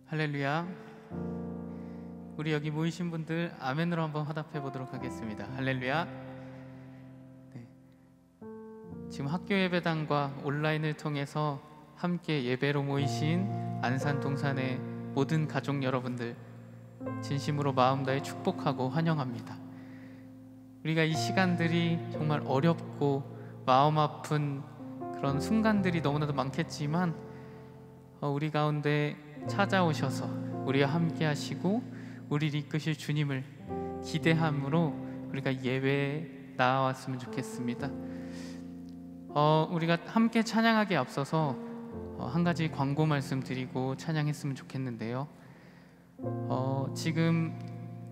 할렐루야. 우리 여기 모이신 분들 아멘으로 한번 화답해 보도록 하겠습니다. 할렐루야. 네. 지금 학교 예배당과 온라인을 통해서 함께 예배로 모이신 안산 동산의 모든 가족 여러분들 진심으로 마음 다해 축복하고 환영합니다. 우리가 이 시간들이 정말 어렵고 마음 아픈 그런 순간들이 너무나도 많겠지만 우리 가운데 찾아오셔서 우리와 함께 하시고 우리를 이끄실 주님을 기대함으로 우리가 예배에 나아왔으면 좋겠습니다. 우리가 함께 찬양하기에 앞서서 한 가지 광고 말씀 드리고 찬양했으면 좋겠는데요. 지금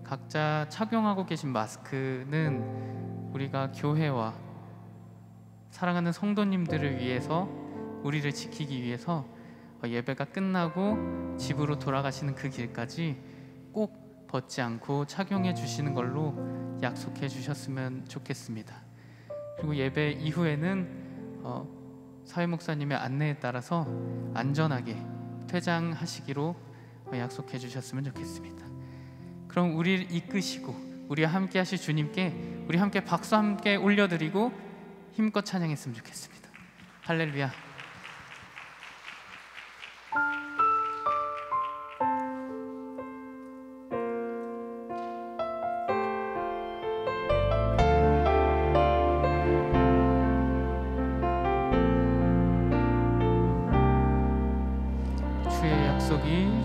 각자 착용하고 계신 마스크는 우리가 교회와 사랑하는 성도님들을 위해서, 우리를 지키기 위해서 예배가 끝나고 집으로 돌아가시는 그 길까지 꼭 벗지 않고 착용해 주시는 걸로 약속해 주셨으면 좋겠습니다. 그리고 예배 이후에는 사회 목사님의 안내에 따라서 안전하게 퇴장하시기로 약속해 주셨으면 좋겠습니다. 그럼 우리를 이끄시고 우리와 함께 하실 주님께 우리 함께 박수 함께 올려드리고 힘껏 찬양했으면 좋겠습니다. 할렐루야.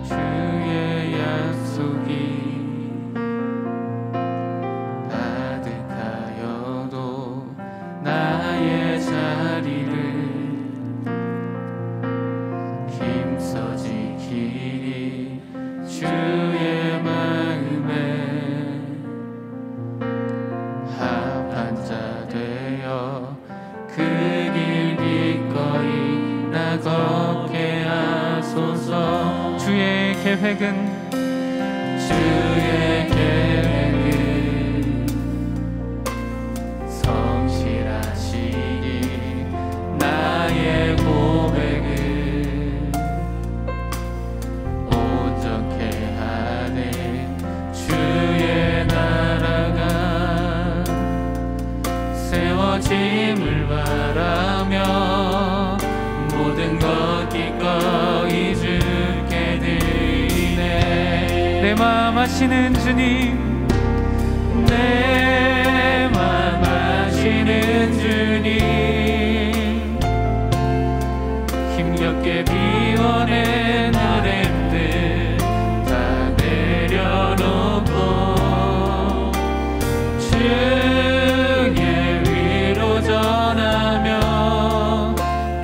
주의 약속이 가득하여도 나의 자리를 힘써 지키니 주의 마음에 합한 자 되어 그 길 기꺼이 나 걷게 하소서. 주의 계획은 성실하시니 나의 고백을 온전케 하네. 주의 나라가 세워짐을 바라며 모든 것 기꺼이 주께 드리네. 내 마음 아시는 주님, 내 마음 아시는 주님, 힘겹게 비워낸 노래들 다 내려놓고 주의 위로 전하며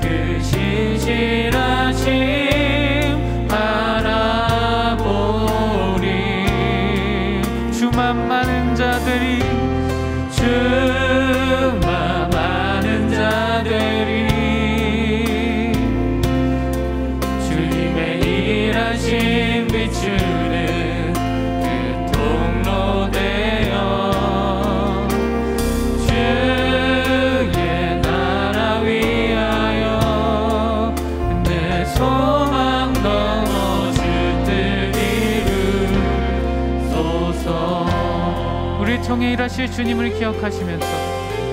그 신실하심 바라보리. 주만 많은 자들이 주님의 일하심 비추는 그 통로 되어 주의 나라 위하여 내 소망 넘어 주 뜻 이루소서. 우리 통해 일하실 주님을 기억하시면서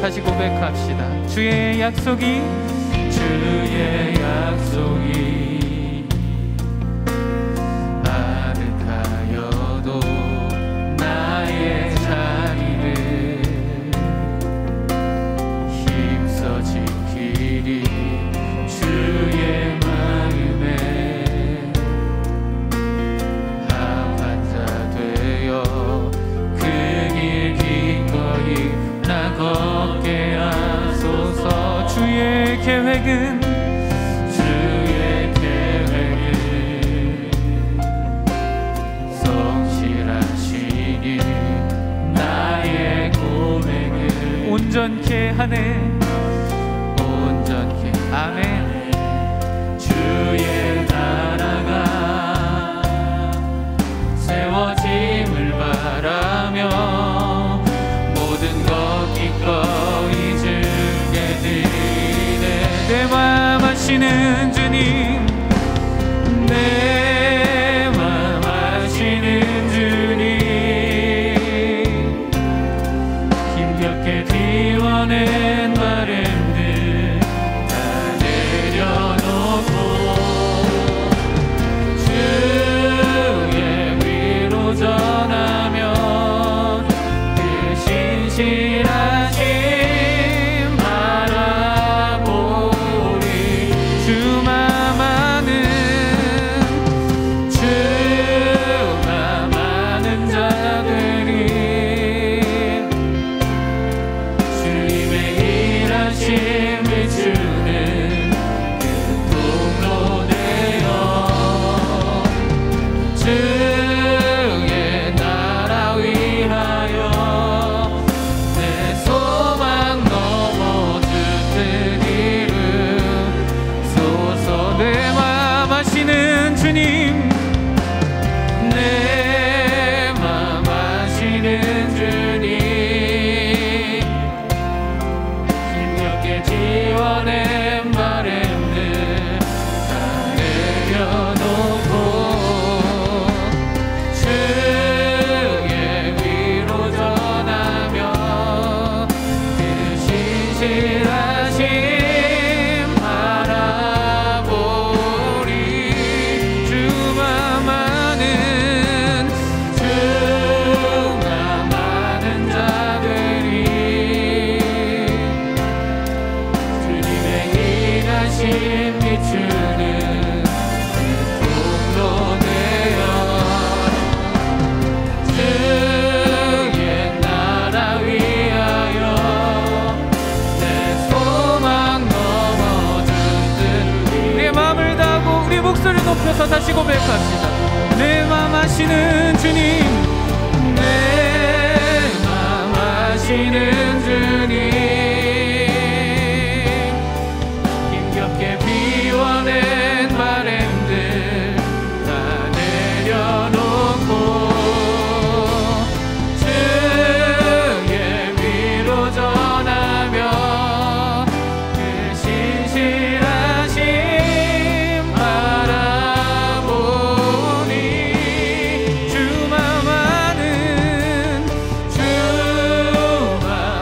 다시 고백합시다. 주의 약속이 가득하여도 나의 자리를 힘써 지키리. 주의 마음에 합한 자 되어 그 길 기꺼이 나 걷게 하소서. 주의 계획은 성실하시니 나의 고백을 온전케 하네. 온전케 아멘. 주의 나라가 세워짐을 바라며 모든 것 기꺼이 주께 드리네. 내 마음 아시는 주님, 내 마음 고백합시다. 내 맘 아시는 주님, 내 맘 아시는 주님, 힘겹게 비워낸 바램들 다 내려놓고 주의 위로 전하며 그 신실하심 바라보니 주만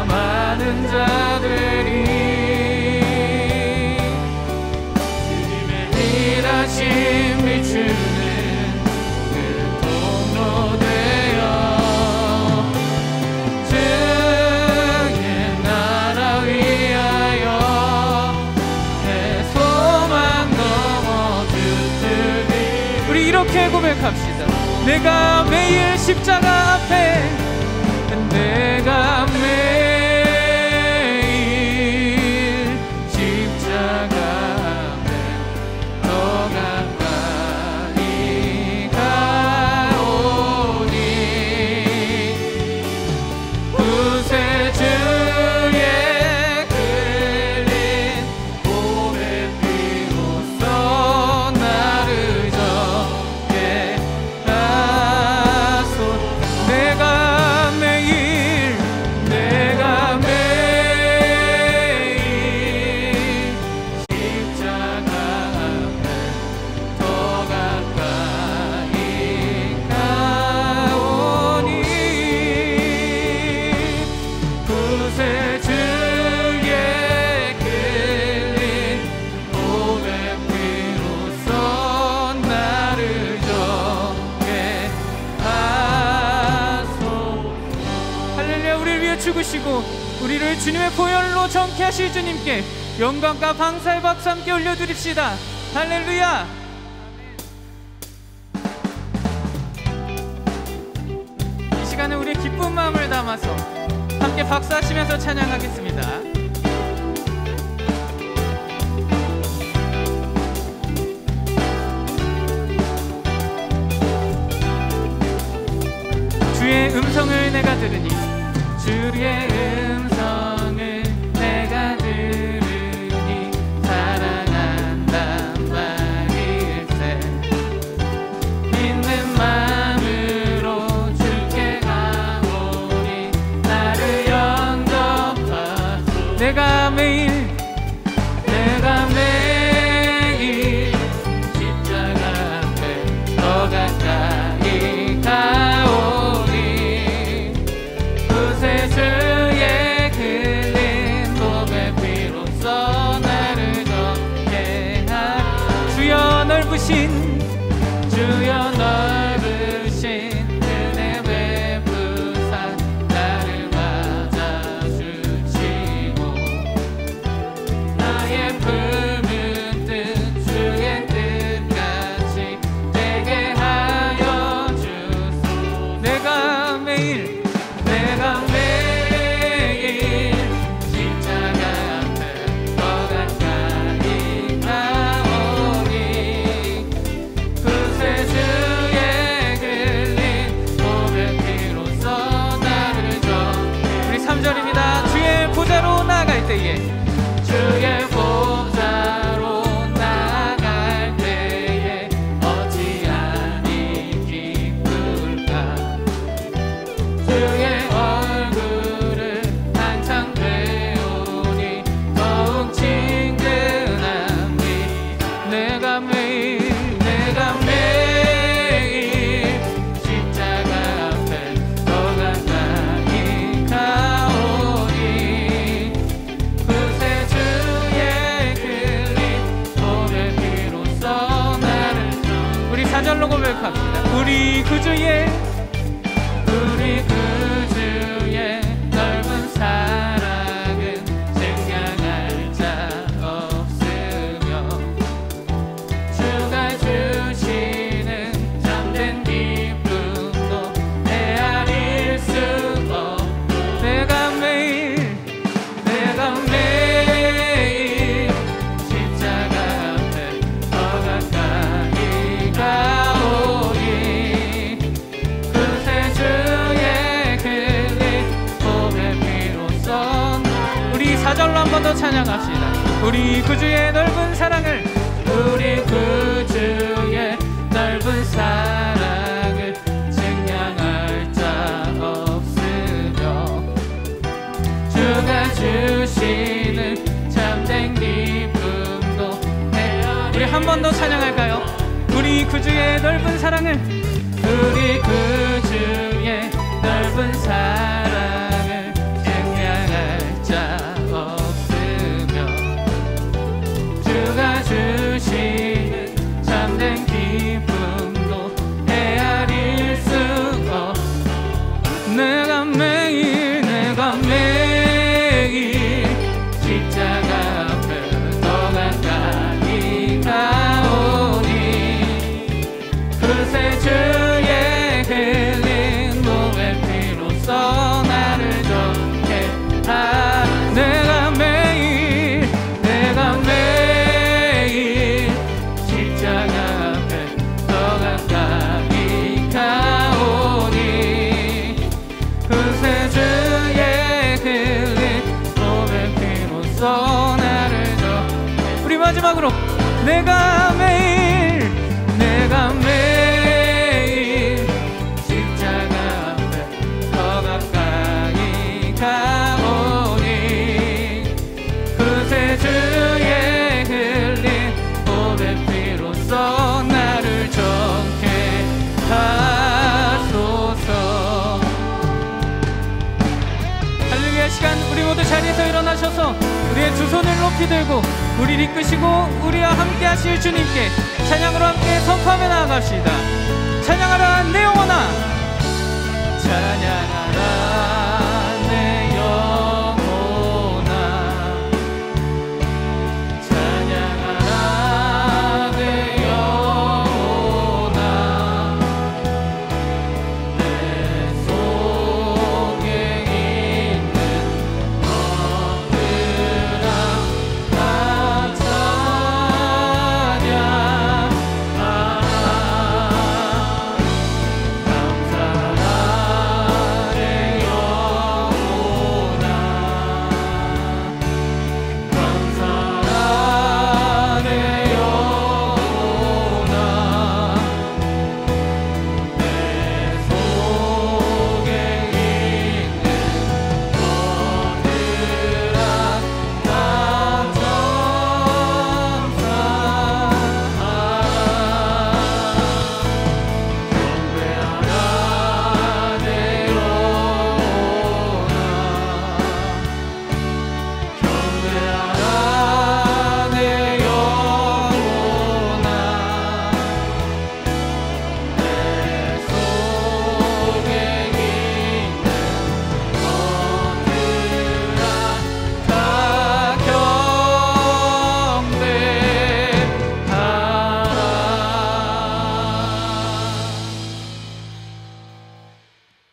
많은 자들이 주님의 일하심 비추는 그 통로 되어 주의 나라 위하여 내 소망 넘어 주트리. 우리 이렇게 고백합시다. 내가 매일 십자가 앞에, 내가 매일 십자가 앞에 더 가까이 가오니 구세주의 끌린 보배 비로소 나를 적게 하소. 내가 매일 십자가 앞에 더 가까이 가오니 구세주의 끌린 보배 피로써 나를 적게 하소. 할렐루야. 우리를 위해 죽으시고 우리를 주님의 보혈로 정케 하실 주님께 영광과 방사의 박수 함께 올려드립시다. 할렐루야. 이 시간에 우리의 기쁜 마음을 담아서 함께 박수하시면서 찬양하겠습니다. 주의 음성을 내가 들으니, 주의 음성을 내가 들으니 사랑한단 말일세. 믿는 마음으로 주께 가오니 나를 영접하소. 내가 매일 십자가 앞에 더 가까이 가오니 구세주의 번 더 찬양합시다. 우리 구주의 넓은 사랑을, 우리 구주의 넓은 사랑을 증량할 자 없으며 주가 주시는 참된 기쁨도 헤아릴. 우리 한 번 더 찬양할까요? 우리 구주의 넓은 사랑을, 우리 구주의 넓은 사랑을 증량할 자 없으며 주가 주시는 참된 기쁨도 헤아릴 수 없. 내가 매일 십자가 앞에 더 가까이 가오니 그새 주의 흘린 몸의 피로써 나를 정케 하라. 내가 매일 십자가 앞에 더 가까이 가오니 그새 주의 흘린 몸의 피로써 나를 정케. 우리 마지막으로 내가 매일 십자가 앞에 더 가까이 가오니 그새 주의 흘린 몸의 피로써 나를 정케 하소서. 할렐루야. 시간 우리 모두 자리에서 일어나셔서 우리의 두 손을 높이 들고 우리를 이끄시고 우리와 함께 하실 주님께 찬양으로 함께 선포하며 나아갑시다. 찬양하라 내 영혼아, 찬양하라 내 영혼아, 찬양하라 내 영혼아. 내 속에 있는 것들아 다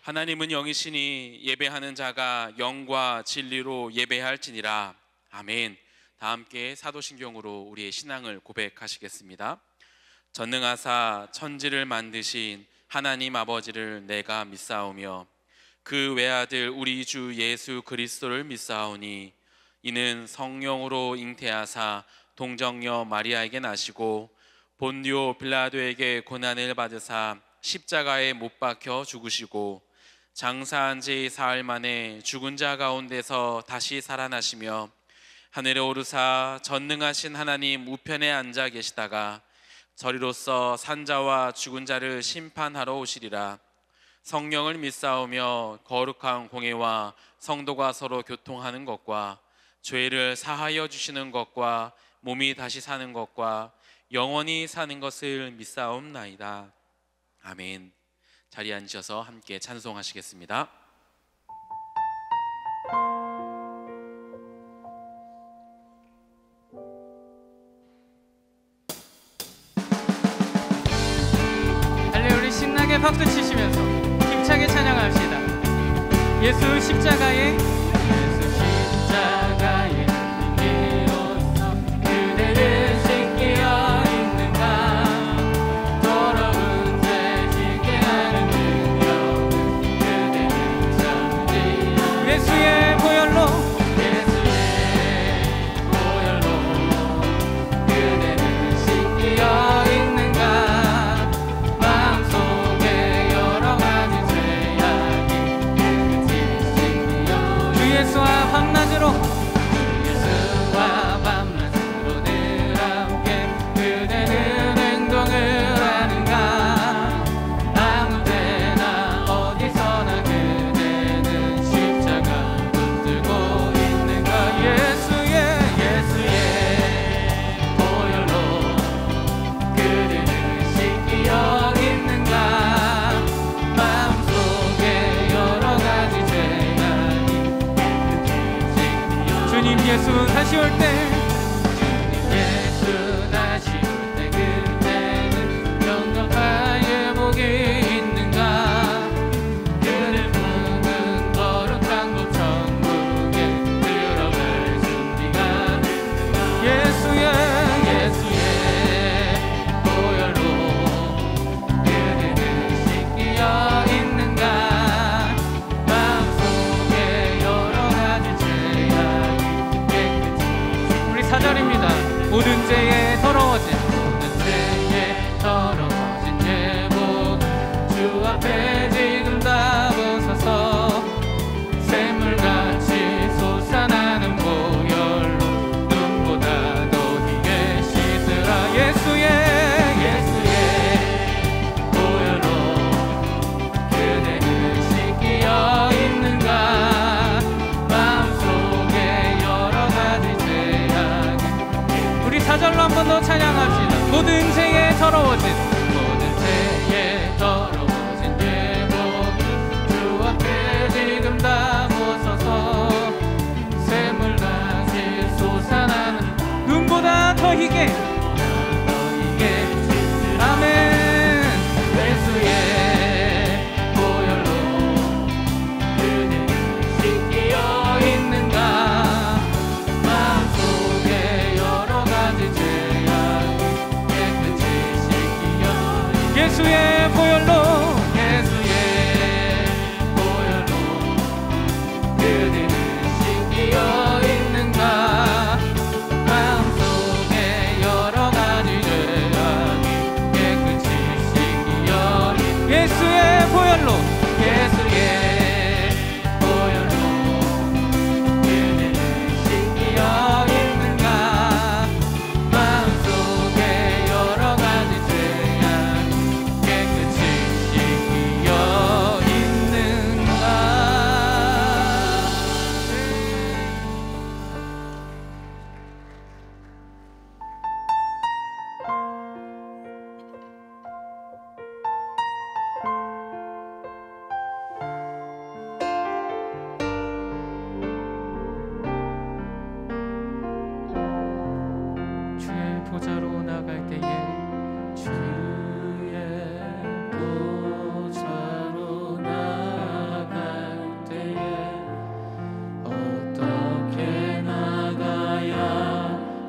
하나님은 영이시니 예배하는 자가 영과 진리로 예배할지니라. 아멘. 다 함께 사도신경으로 우리의 신앙을 고백하시겠습니다. 전능하사 천지를 만드신 하나님 아버지를 내가 믿사오며 그 외아들 우리 주 예수 그리스도를 믿사오니 이는 성령으로 잉태하사 동정녀 마리아에게 나시고 본디오 빌라도에게 고난을 받으사 십자가에 못 박혀 죽으시고 장사한 지 사흘 만에 죽은 자 가운데서 다시 살아나시며 하늘에 오르사 전능하신 하나님 우편에 앉아 계시다가 저리로서 산자와 죽은 자를 심판하러 오시리라. 성령을 믿사오며 거룩한 공회와 성도가 서로 교통하는 것과 죄를 사하여 주시는 것과 몸이 다시 사는 것과 영원히 사는 것을 믿사옵나이다. 아멘. 자리에 앉으셔서 함께 찬송하시겠습니다. 할렐루야. 우리 신나게 박수 치시면서 힘차게 찬양합시다. 예수 십자가에 비로소 그대를 씻기어 있는가. 더러운 죄 짓게 하는 능력은 그대를 전지. 예수의 보혈로 예수 다시 올 때 예수 다시 올 때 그때는 영접할 복이 있는가. 그를 품은 거룩한 곳 천국에 들어갈 준비가 됐는가. 예수의 보혈로 그대는 씻기어 있는가. 마음속에 여러 가지 죄악이 깨끗이. 우리 4절입니다. 모든 죄에 더러워진 예복 주 앞에 지금 다 벗어서 샘물같이 솟아나는 보혈로 눈보다 더 희게 씻으라. 예수의 보혈로 그대는 씻기어 있는가. 마음속에 여러 가지 죄악이. 우리 4절로 한 번 더 찬양합시다. 모든 죄에 더러워진 예복 주 앞에 지금 다 벗어서 샘물같이 솟아나는 눈보다 더 희게. 너희에게 아멘. 예수의 보혈로 그대는 씻기어 있는가. 마음속에 여러 가지 죄악이 깨끗이 씻기어. 예수의 보혈로 그대는 씻기어 있는가. 마음속에 여러 가지 죄악이 깨끗이 씻기어. 예수의 보혈로 그대는 씻기어 있는가. 마음속에 여러 가지 죄악이 깨끗이 씻기어 있는가. 주의 보좌로 나갈 때에 주의 보좌로 나갈 때에 어떻게 나가야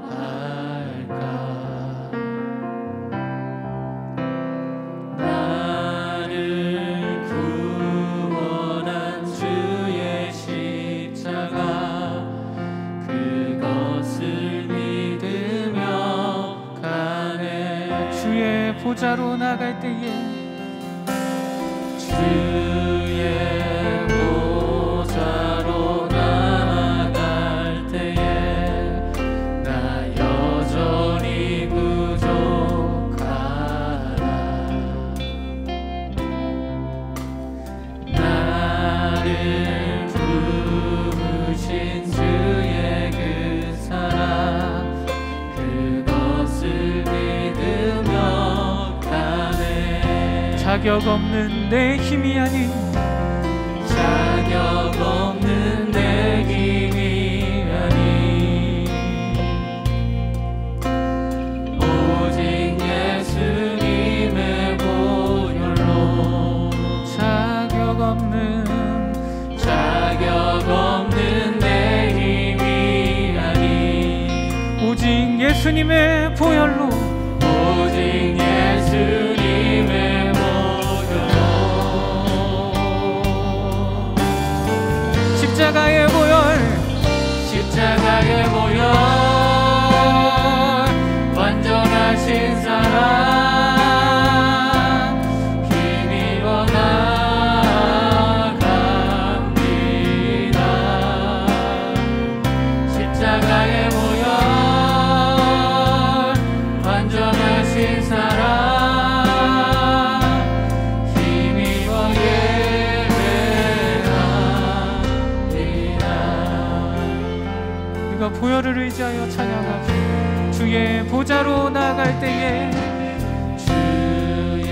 할까. 나를 구원한 주의 십자가 그것을 믿으며 가네. 주의 보좌로 나갈 때에 주의 보좌로 나갈 때에 나 여전히 부족하라. 나를 부르신 주의 그 사랑 그것을 믿으며 가네. 자격 없는 내 힘이 아닌 자격 없는 내 힘이 아닌 오직 예수님의 보혈로. 자격 없는 내 힘이 아닌 오직 예수님의 보혈로. 오직 예수님의 보혈로. 십자가의 보혈 완전하신 사랑 힘입어 나갑니다. 십자가의 보혈 완전하신 사랑 힘입어 예배합니다. 우리가 보혈을 의지하여 찬양합시다. 주의 보좌로 나갈 때에 주의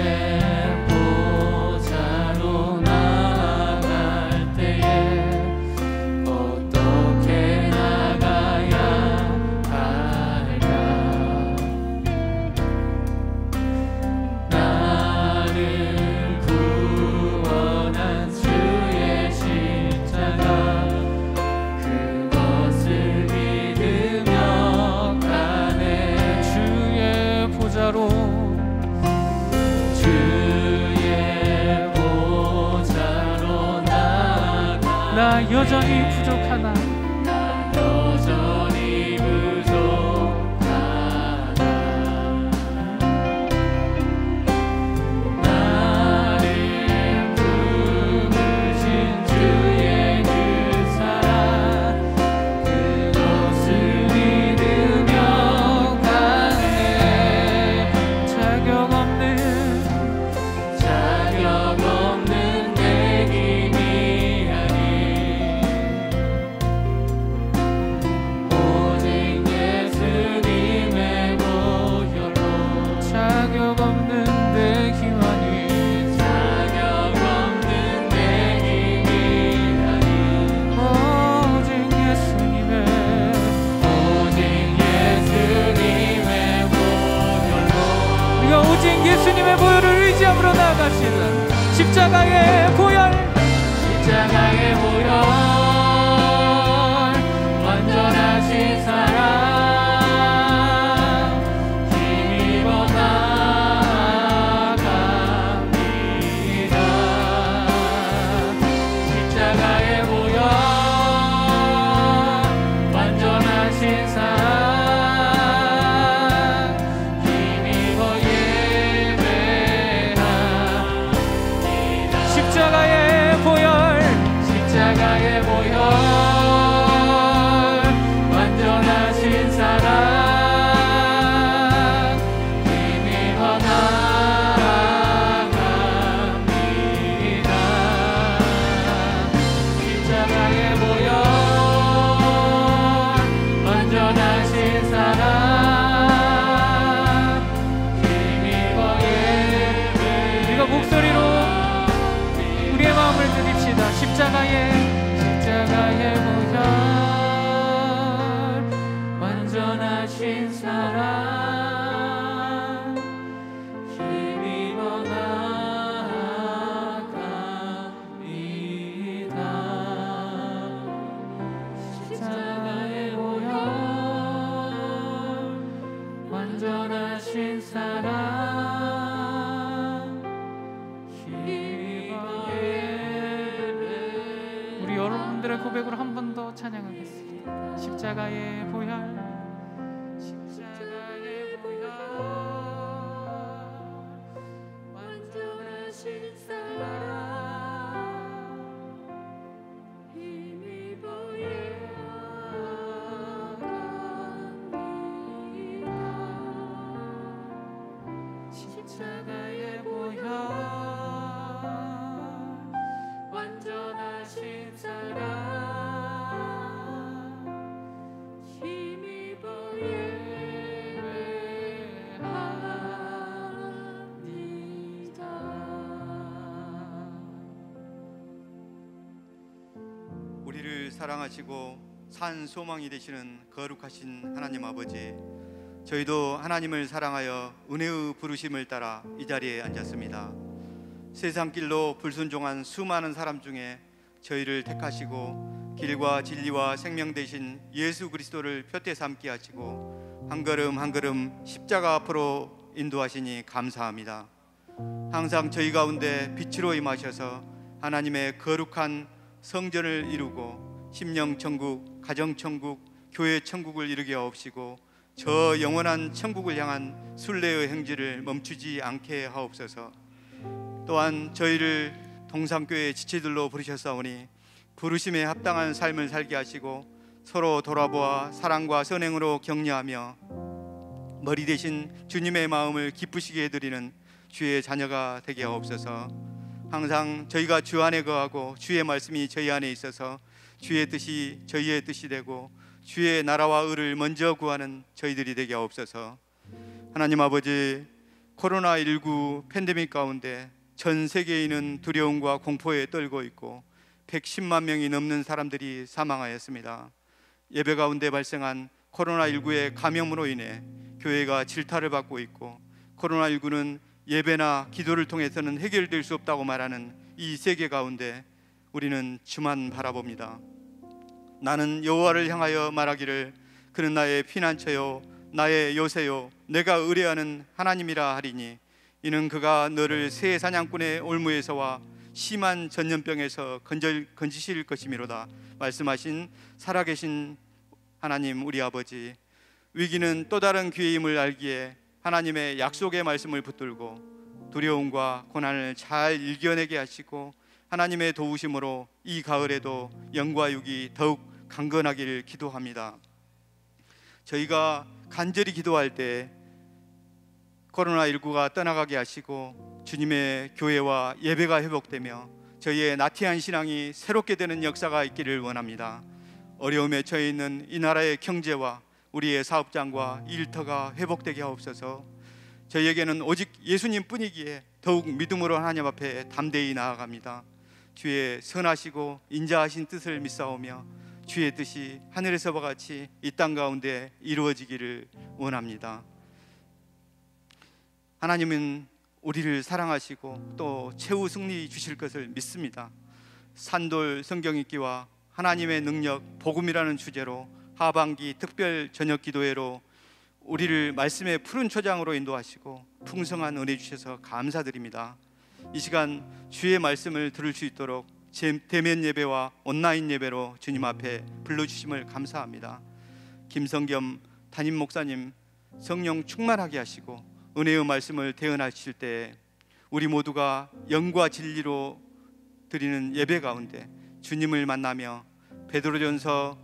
보좌로 나갈 때에 어떻게 나가야 나 여전히 부족하나 여전히 부족하다. 나를 부르신 주의 그 사랑 그것을 믿으며 가네. 자격 없는 내 힘이 아닌 오직 예수님의 보혈로 자격 없는 내 기만이 자격 없는 내 힘이 아닌 오직 예수님의 보혈로 우리가 오직 예수님의 보혈을 의지함으로 나아갑시다. 십자가의 보혈 십자가의 보혈 완전하신 사랑 힘입어 나아갑니다. 십자가의 보혈 완전하신 사랑 힘입어 예배합니다. 십자가의 보혈 십자가의 보혈 완전하신 사랑 힘입어 나아갑니다. 십자가의 보혈 완전하신 사랑 힘입어 예배 우리가 목소리로 우리의 마음을 드립시다. 십자가의 보혈 완전하신 사랑 힘입어 나아갑니다. 십자가의 보혈 완전하신 사랑 힘입어 예배. 우리 여러분들의 고백으로 한 번 더 찬양하겠습니다. 십자가의 보혈 완전하신 사랑 힘입어 예배합니다. 십자가의 보혈 완전하신 사랑 힘입어 예배합니다. 우리를 사랑하시고 산 소망이 되시는 거룩하신 하나님 아버지, 저희도 하나님을 사랑하여 은혜의 부르심을 따라 이 자리에 앉았습니다. 세상길로 불순종한 수많은 사람 중에 저희를 택하시고 길과 진리와 생명 되신 예수 그리스도를 표대 삼게 하시고 한 걸음 한 걸음 십자가 앞으로 인도하시니 감사합니다. 항상 저희 가운데 빛으로 임하셔서 하나님의 거룩한 성전을 이루고 심령천국, 가정천국, 교회천국을 이루게 하옵시고 저 영원한 천국을 향한 순례의 행지를 멈추지 않게 하옵소서. 또한 저희를 동산교회 지체들로 부르셨사오니 부르심에 합당한 삶을 살게 하시고 서로 돌아보아 사랑과 선행으로 격려하며 머리 대신 주님의 마음을 기쁘시게 해드리는 주의 자녀가 되게 하옵소서. 항상 저희가 주 안에 거하고 주의 말씀이 저희 안에 있어서 주의 뜻이 저희의 뜻이 되고 주의 나라와 의를 먼저 구하는 저희들이 되게 하옵소서. 하나님 아버지, 코로나19 팬데믹 가운데 전 세계인은 두려움과 공포에 떨고 있고 110만 명이 넘는 사람들이 사망하였습니다. 예배 가운데 발생한 코로나19의 감염으로 인해 교회가 질타를 받고 있고 코로나19는 예배나 기도를 통해서는 해결될 수 없다고 말하는 이 세계 가운데 우리는 주만 바라봅니다. 나는 여호와를 향하여 말하기를 그는 나의 피난처요 나의 요새요 내가 의뢰하는 하나님이라 하리니 이는 그가 너를 새 사냥꾼의 올무에서와 심한 전염병에서 건지실 것이미로다 말씀하신 살아계신 하나님 우리 아버지, 위기는 또 다른 기회임을 알기에 하나님의 약속의 말씀을 붙들고 두려움과 고난을 잘 이겨내게 하시고 하나님의 도우심으로 이 가을에도 영과 육이 더욱 강건하기를 기도합니다. 저희가 간절히 기도할 때 코로나19가 떠나가게 하시고 주님의 교회와 예배가 회복되며 저희의 나태한 신앙이 새롭게 되는 역사가 있기를 원합니다. 어려움에 처해 있는 이 나라의 경제와 우리의 사업장과 일터가 회복되게 하옵소서. 저희에게는 오직 예수님 뿐이기에 더욱 믿음으로 하나님 앞에 담대히 나아갑니다. 주의 선하시고 인자하신 뜻을 믿사오며 주의 뜻이 하늘에서와 같이 이 땅 가운데 이루어지기를 원합니다. 하나님은 우리를 사랑하시고 또 최후 승리 주실 것을 믿습니다. 산돌 성경 읽기와 하나님의 능력 복음이라는 주제로 하반기 특별 저녁 기도회로 우리를 말씀의 푸른 초장으로 인도하시고 풍성한 은혜 주셔서 감사드립니다. 이 시간 주의 말씀을 들을 수 있도록 대면 예배와 온라인 예배로 주님 앞에 불러주심을 감사합니다. 김성겸 담임 목사님 성령 충만하게 하시고 은혜의 말씀을 대언하실 때 우리 모두가 영과 진리로 드리는 예배 가운데 주님을 만나며 베드로전서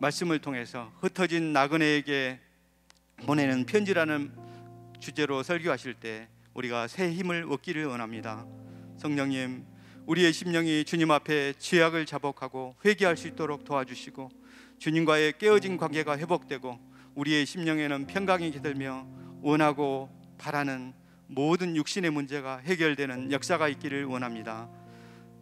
말씀을 통해서 흩어진 나그네에게 보내는 편지라는 주제로 설교하실 때 우리가 새 힘을 얻기를 원합니다. 성령님, 우리의 심령이 주님 앞에 죄악을 자복하고 회개할 수 있도록 도와주시고 주님과의 깨어진 관계가 회복되고 우리의 심령에는 평강이 깃들며 원하고 바라는 모든 육신의 문제가 해결되는 역사가 있기를 원합니다.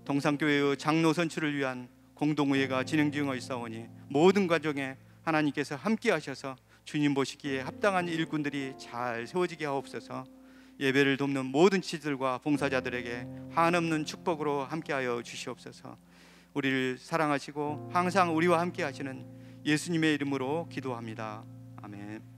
동산교회의 장로 선출을 위한 공동의회가 진행 중이사오니 모든 과정에 하나님께서 함께 하셔서 주님 보시기에 합당한 일꾼들이 잘 세워지게 하옵소서. 예배를 돕는 모든 지들과 봉사자들에게 한없는 축복으로 함께하여 주시옵소서. 우리를 사랑하시고 항상 우리와 함께 하시는 예수님의 이름으로 기도합니다. 아멘.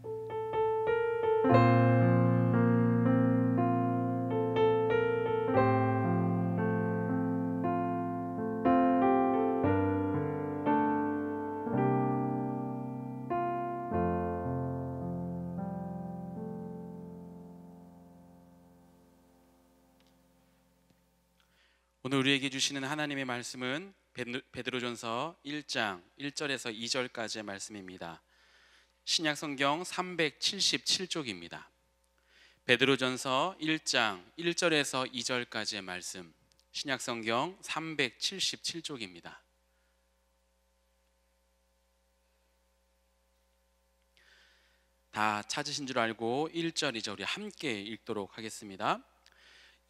오늘 우리에게 주시는 하나님의 말씀은 베드로전서 1장 1절에서 2절까지의 말씀입니다. 신약성경 377쪽입니다. 베드로전서 1장 1절에서 2절까지의 말씀, 신약성경 377쪽입니다. 다 찾으신 줄 알고 1절, 2절 우리 함께 읽도록 하겠습니다.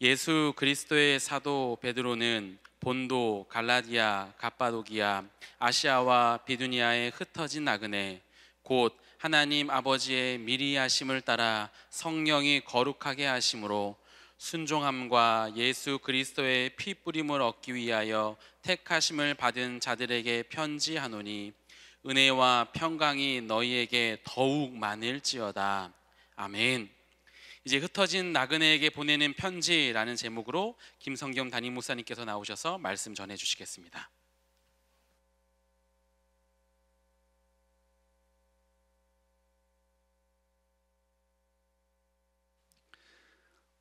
예수 그리스도의 사도 베드로는 본도, 갈라디아, 갑바도기아, 아시아와 비두니아에 흩어진 나그네 곧 하나님 아버지의 미리 하심을 따라 성령이 거룩하게 하심으로 순종함과 예수 그리스도의 피 뿌림을 얻기 위하여 택하심을 받은 자들에게 편지하노니 은혜와 평강이 너희에게 더욱 많을지어다. 아멘. 이제 흩어진 나그네에게 보내는 편지라는 제목으로 김성겸 담임 목사님께서 나오셔서 말씀 전해 주시겠습니다.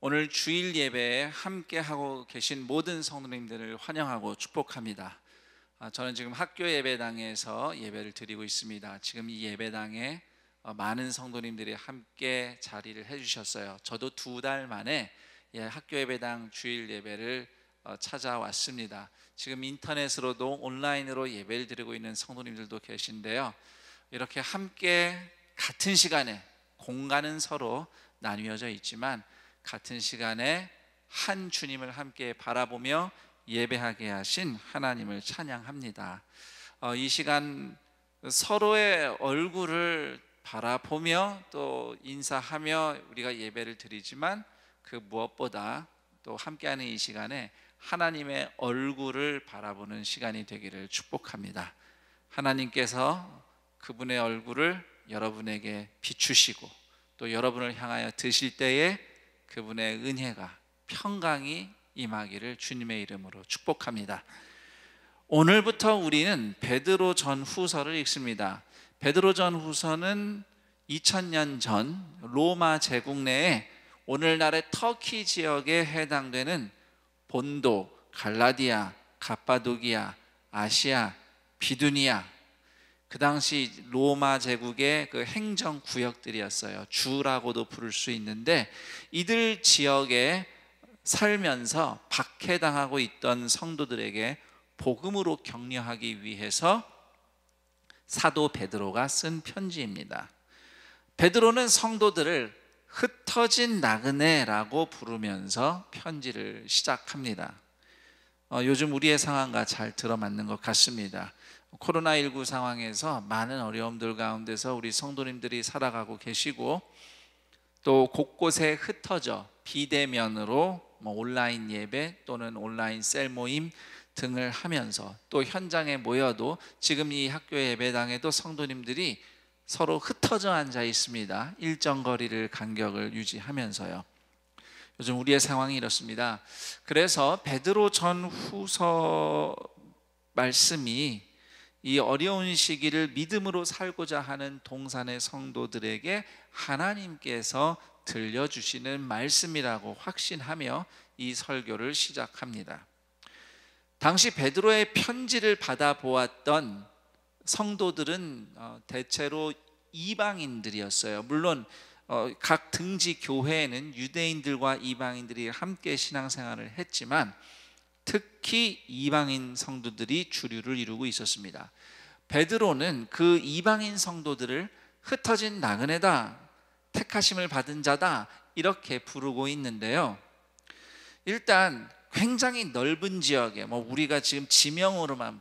오늘 주일 예배에 함께 하고 계신 모든 성도님들을 환영하고 축복합니다. 저는 지금 학교 예배당에서 예배를 드리고 있습니다. 지금 이 예배당에 많은 성도님들이 함께 자리를 해주셨어요. 저도 2달 만에 학교 예배당 주일 예배를 찾아왔습니다. 지금 인터넷으로도 온라인으로 예배를 드리고 있는 성도님들도 계신데요. 이렇게 함께 같은 시간에, 공간은 서로 나뉘어져 있지만 같은 시간에 한 주님을 함께 바라보며 예배하게 하신 하나님을 찬양합니다. 이 시간 서로의 얼굴을 바라보며 또 인사하며 우리가 예배를 드리지만 그 무엇보다 또 함께하는 이 시간에 하나님의 얼굴을 바라보는 시간이 되기를 축복합니다. 하나님께서 그분의 얼굴을 여러분에게 비추시고 또 여러분을 향하여 드실 때에 그분의 은혜가, 평강이 임하기를 주님의 이름으로 축복합니다. 오늘부터 우리는 베드로 전후서를 읽습니다. 베드로 전후서는 2000년 전 로마 제국 내에 오늘날의 터키 지역에 해당되는 본도, 갈라디아, 갑바도기아, 아시아, 비두니아, 그 당시 로마 제국의 그 행정 구역들이었어요. 주라고도 부를 수 있는데, 이들 지역에 살면서 박해당하고 있던 성도들에게 복음으로 격려하기 위해서 사도 베드로가 쓴 편지입니다. 베드로는 성도들을 흩어진 나그네라고 부르면서 편지를 시작합니다. 요즘 우리의 상황과 잘 들어맞는 것 같습니다. 코로나19 상황에서 많은 어려움들 가운데서 우리 성도님들이 살아가고 계시고, 또 곳곳에 흩어져 비대면으로 온라인 예배 또는 온라인 셀 모임 등을 하면서, 또 현장에 모여도 지금 이 학교 예배당에도 성도님들이 서로 흩어져 앉아 있습니다. 일정 거리를 간격을 유지하면서요. 요즘 우리의 상황이 이렇습니다. 그래서 베드로 전후서 말씀이 이 어려운 시기를 믿음으로 살고자 하는 동산의 성도들에게 하나님께서 들려주시는 말씀이라고 확신하며 이 설교를 시작합니다. 당시 베드로의 편지를 받아보았던 성도들은 대체로 이방인들이었어요. 물론 각 등지 교회에는 유대인들과 이방인들이 함께 신앙생활을 했지만 특히 이방인 성도들이 주류를 이루고 있었습니다. 베드로는 그 이방인 성도들을 흩어진 나그네다, 택하심을 받은 자다, 이렇게 부르고 있는데요. 일단 굉장히 넓은 지역에 우리가 지금 지명으로만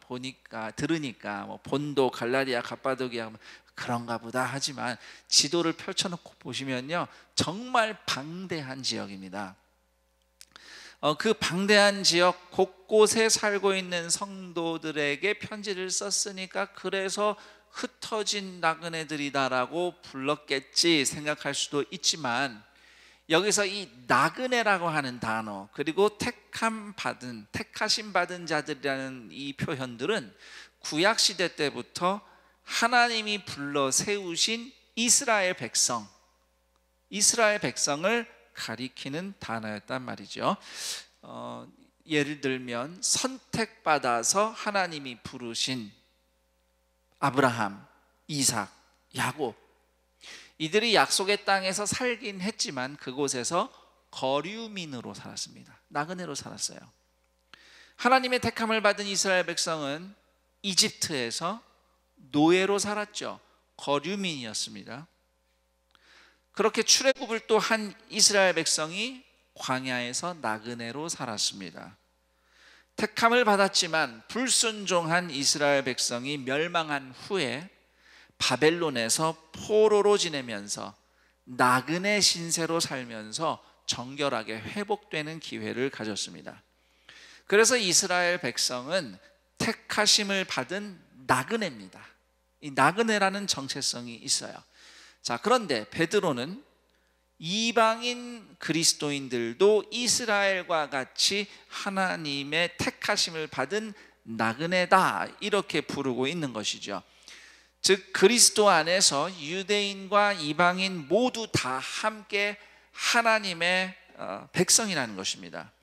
들으니까 본도, 갈라디아, 갑바도기아 그런가 보다 하지만 지도를 펼쳐놓고 보시면요, 정말 방대한 지역입니다. 그 방대한 지역 곳곳에 살고 있는 성도들에게 편지를 썼으니까 그래서 흩어진 나그네들이다라고 불렀겠지 생각할 수도 있지만, 여기서 이 나그네라고 하는 단어, 그리고 택하심 받은 자들이라는 이 표현들은 구약시대 때부터 하나님이 불러 세우신 이스라엘 백성을 가리키는 단어였단 말이죠. 예를 들면 선택받아서 하나님이 부르신 아브라함, 이삭, 야곱, 이들이 약속의 땅에서 살긴 했지만 그곳에서 거류민으로 살았습니다. 나그네로 살았어요. 하나님의 택함을 받은 이스라엘 백성은 이집트에서 노예로 살았죠. 거류민이었습니다. 그렇게 출애굽을 또 한 이스라엘 백성이 광야에서 나그네로 살았습니다. 택함을 받았지만 불순종한 이스라엘 백성이 멸망한 후에 바벨론에서 포로로 지내면서 나그네 신세로 살면서 정결하게 회복되는 기회를 가졌습니다. 그래서 이스라엘 백성은 택하심을 받은 나그네입니다. 이 나그네라는 정체성이 있어요. 자, 그런데 베드로는 이방인 그리스도인들도 이스라엘과 같이 하나님의 택하심을 받은 나그네다, 이렇게 부르고 있는 것이죠. 즉 그리스도 안에서 유대인과 이방인 모두 다 함께 하나님의 백성이라는 것입니다.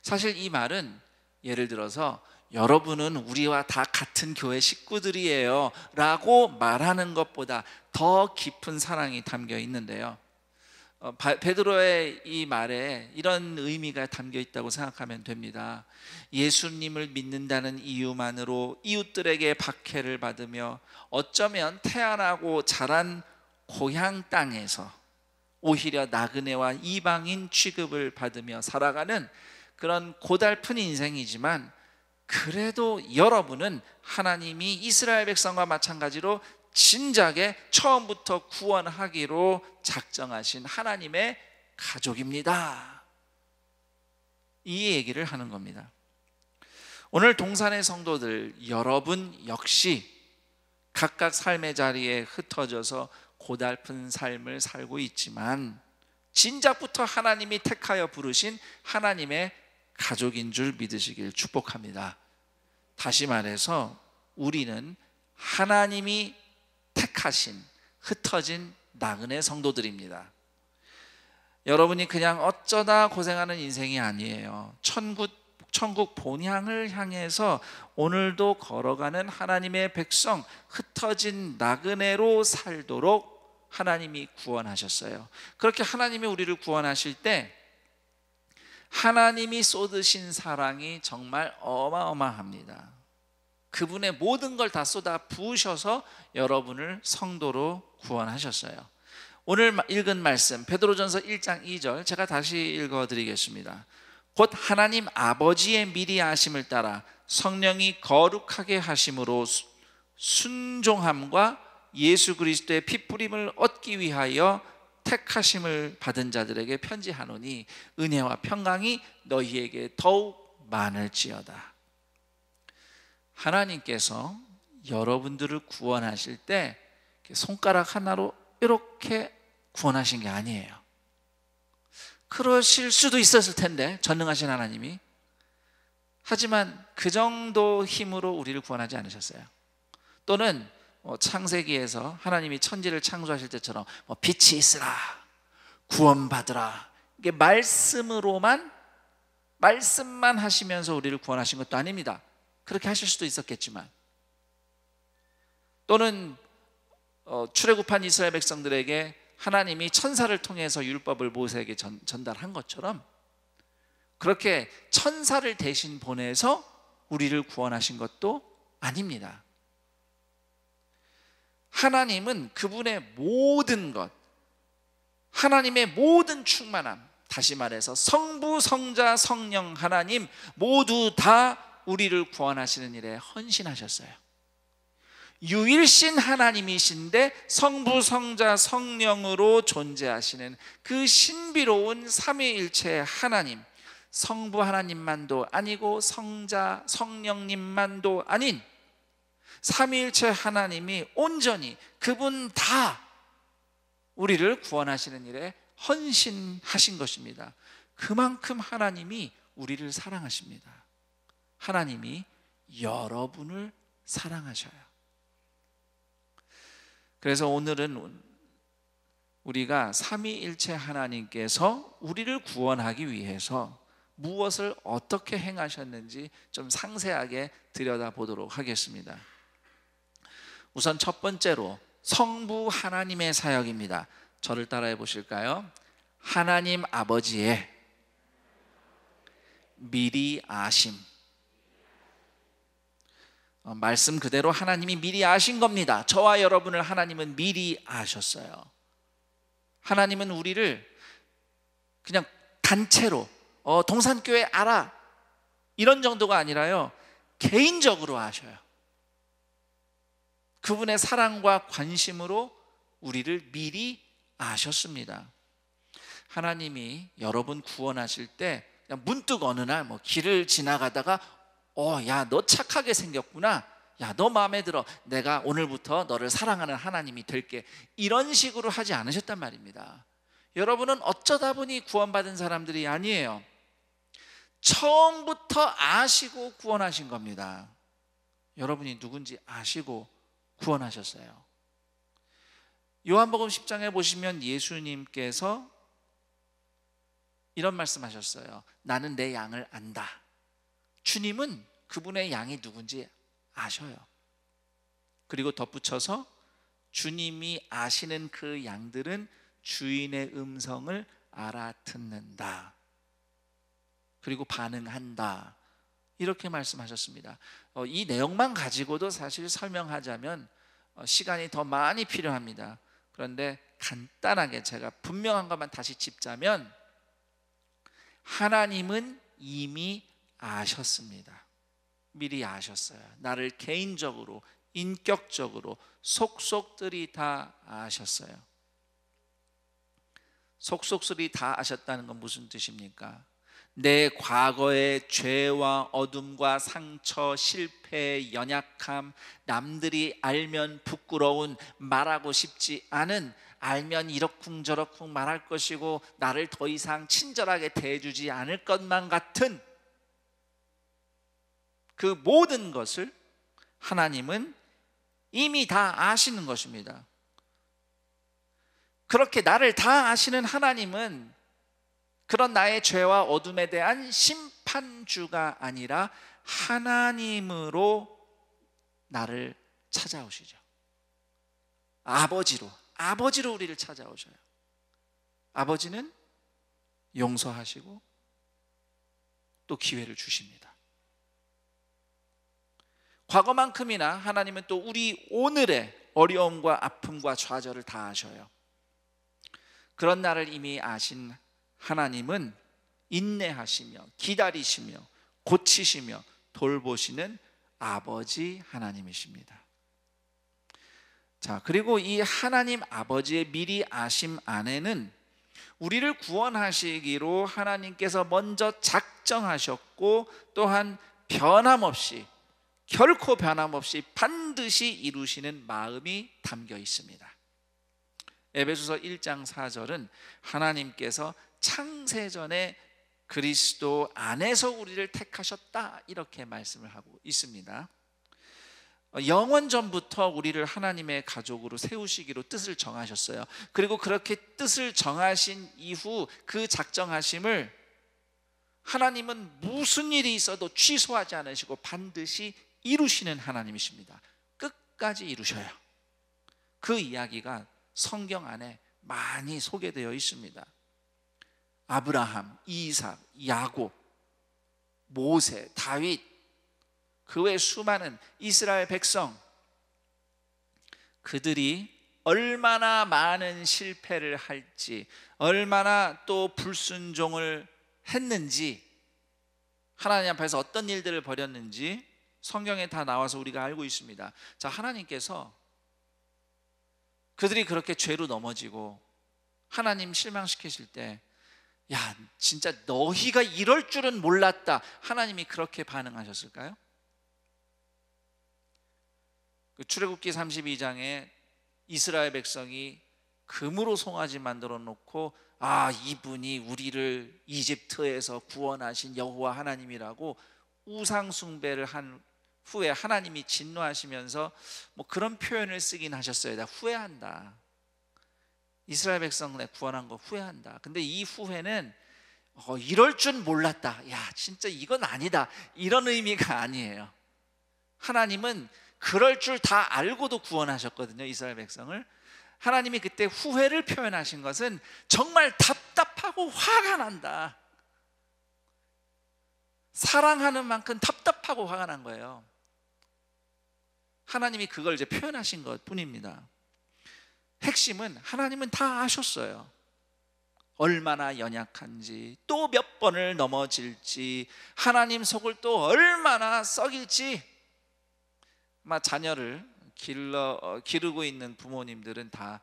사실 이 말은 예를 들어서 여러분은 우리와 다 같은 교회 식구들이에요 라고 말하는 것보다 더 깊은 사랑이 담겨 있는데요, 베드로의 이 말에 이런 의미가 담겨 있다고 생각하면 됩니다. 예수님을 믿는다는 이유만으로 이웃들에게 박해를 받으며 어쩌면 태어나고 자란 고향 땅에서 오히려 나그네와 이방인 취급을 받으며 살아가는 그런 고달픈 인생이지만, 그래도 여러분은 하나님이 이스라엘 백성과 마찬가지로 진작에 처음부터 구원하기로 작정하신 하나님의 가족입니다. 이 얘기를 하는 겁니다. 오늘 동산의 성도들 여러분 역시 각각 삶의 자리에 흩어져서 고달픈 삶을 살고 있지만 진작부터 하나님이 택하여 부르신 하나님의 가족인 줄 믿으시길 축복합니다. 다시 말해서 우리는 하나님이 택하신 흩어진 나그네 성도들입니다. 여러분이 그냥 어쩌다 고생하는 인생이 아니에요. 천국 본향을 향해서 오늘도 걸어가는 하나님의 백성, 흩어진 나그네로 살도록 하나님이 구원하셨어요. 그렇게 하나님이 우리를 구원하실 때 하나님이 쏟으신 사랑이 정말 어마어마합니다. 그분의 모든 걸 다 쏟아 부으셔서 여러분을 성도로 구원하셨어요. 오늘 읽은 말씀 베드로전서 1장 2절 제가 다시 읽어드리겠습니다. 곧 하나님 아버지의 미리 아심을 따라 성령이 거룩하게 하심으로 순종함과 예수 그리스도의 피뿌림을 얻기 위하여 택하심을 받은 자들에게 편지하노니 은혜와 평강이 너희에게 더욱 많을지어다. 하나님께서 여러분들을 구원하실 때 손가락 하나로 이렇게 구원하신 게 아니에요. 그러실 수도 있었을 텐데, 전능하신 하나님이. 하지만 그 정도 힘으로 우리를 구원하지 않으셨어요. 또는 창세기에서 하나님이 천지를 창조하실 때처럼 빛이 있으라, 구원받으라, 이게 말씀만 하시면서 우리를 구원하신 것도 아닙니다. 그렇게 하실 수도 있었겠지만, 또는 출애굽한 이스라엘 백성들에게 하나님이 천사를 통해서 율법을 모세에게 전달한 것처럼 그렇게 천사를 대신 보내서 우리를 구원하신 것도 아닙니다. 하나님은 그분의 모든 것, 하나님의 모든 충만함, 다시 말해서 성부, 성자, 성령 하나님 모두 다 우리를 구원하시는 일에 헌신하셨어요. 유일신 하나님이신데 성부, 성자, 성령으로 존재하시는 그 신비로운 삼위일체 하나님, 성부 하나님만도 아니고 성자, 성령님만도 아닌 삼위일체 하나님이 온전히 그분 다 우리를 구원하시는 일에 헌신하신 것입니다. 그만큼 하나님이 우리를 사랑하십니다. 하나님이 여러분을 사랑하셔요. 그래서 오늘은 우리가 삼위일체 하나님께서 우리를 구원하기 위해서 무엇을 어떻게 행하셨는지 좀 상세하게 들여다보도록 하겠습니다. 우선 첫 번째로 성부 하나님의 사역입니다. 저를 따라해 보실까요? 하나님 아버지의 미리 아심. 말씀 그대로 하나님이 미리 아신 겁니다. 저와 여러분을 하나님은 미리 아셨어요. 하나님은 우리를 그냥 단체로 동산교회 알아 이런 정도가 아니라요, 개인적으로 아셔요. 그분의 사랑과 관심으로 우리를 미리 아셨습니다. 하나님이 여러분 구원하실 때 그냥 문득 어느 날 길을 지나가다가 야, 너 착하게 생겼구나, 야, 너 마음에 들어, 내가 오늘부터 너를 사랑하는 하나님이 될게, 이런 식으로 하지 않으셨단 말입니다. 여러분은 어쩌다 보니 구원받은 사람들이 아니에요. 처음부터 아시고 구원하신 겁니다. 여러분이 누군지 아시고 구원하셨어요. 요한복음 10장에 보시면 예수님께서 이런 말씀하셨어요. 나는 내 양을 안다. 주님은 그분의 양이 누군지 아셔요. 그리고 덧붙여서 주님이 아시는 그 양들은 주인의 음성을 알아듣는다. 그리고 반응한다. 이렇게 말씀하셨습니다. 이 내용만 가지고도 사실 설명하자면 시간이 더 많이 필요합니다. 그런데 간단하게 제가 분명한 것만 다시 짚자면, 하나님은 이미 아셨습니다. 미리 아셨어요. 나를 개인적으로, 인격적으로, 속속들이 다 아셨어요. 속속들이 다 아셨다는 건 무슨 뜻입니까? 내 과거의 죄와 어둠과 상처, 실패, 연약함, 남들이 알면 부끄러운, 말하고 싶지 않은 알면 이러쿵저러쿵 말할 것이고 나를 더 이상 친절하게 대해주지 않을 것만 같은 그 모든 것을 하나님은 이미 다 아시는 것입니다. 그렇게 나를 다 아시는 하나님은 그런 나의 죄와 어둠에 대한 심판주가 아니라 하나님으로 나를 찾아오시죠. 아버지로 우리를 찾아오셔요. 아버지는 용서하시고 또 기회를 주십니다. 과거만큼이나 하나님은 또 우리 오늘의 어려움과 아픔과 좌절을 다 아셔요. 그런 나를 이미 아신 하나님은 인내하시며 기다리시며 고치시며 돌보시는 아버지 하나님이십니다. 자, 그리고 이 하나님 아버지의 미리 아심 안에는 우리를 구원하시기로 하나님께서 먼저 작정하셨고 또한 결코 변함없이 반드시 이루시는 마음이 담겨 있습니다. 에베소서 1장 4절은 하나님께서 창세전에 그리스도 안에서 우리를 택하셨다 이렇게 말씀을 하고 있습니다. 영원 전부터 우리를 하나님의 가족으로 세우시기로 뜻을 정하셨어요. 그리고 그렇게 뜻을 정하신 이후 그 작정하심을 하나님은 무슨 일이 있어도 취소하지 않으시고 반드시 이루시는 하나님이십니다. 끝까지 이루셔요. 그 이야기가 성경 안에 많이 소개되어 있습니다. 아브라함, 이삭, 야곱, 모세, 다윗, 그 외 수많은 이스라엘 백성, 그들이 얼마나 많은 실패를 할지, 얼마나 또 불순종을 했는지, 하나님 앞에서 어떤 일들을 벌였는지 성경에 다 나와서 우리가 알고 있습니다. 자, 하나님께서 그들이 그렇게 죄로 넘어지고 하나님 실망시키실 때, 야, 진짜 너희가 이럴 줄은 몰랐다, 하나님이 그렇게 반응하셨을까요? 출애굽기 32장에 이스라엘 백성이 금으로 송아지 만들어 놓고, 아, 이분이 우리를 이집트에서 구원하신 여호와 하나님이라고 우상 숭배를 한 후에 하나님이 진노하시면서 뭐 그런 표현을 쓰긴 하셨어요. 나 후회한다, 이스라엘 백성 내 구원한 거 후회한다. 근데 이 후회는 이럴 줄 몰랐다, 야 진짜 이건 아니다, 이런 의미가 아니에요. 하나님은 그럴 줄 다 알고도 구원하셨거든요, 이스라엘 백성을. 하나님이 그때 후회를 표현하신 것은 정말 답답하고 화가 난다, 사랑하는 만큼 답답하고 화가 난 거예요. 하나님이 그걸 이제 표현하신 것 뿐입니다. 핵심은 하나님은 다 아셨어요. 얼마나 연약한지, 또 몇 번을 넘어질지, 하나님 속을 또 얼마나 썩일지. 아마 자녀를 기르고 있는 부모님들은 다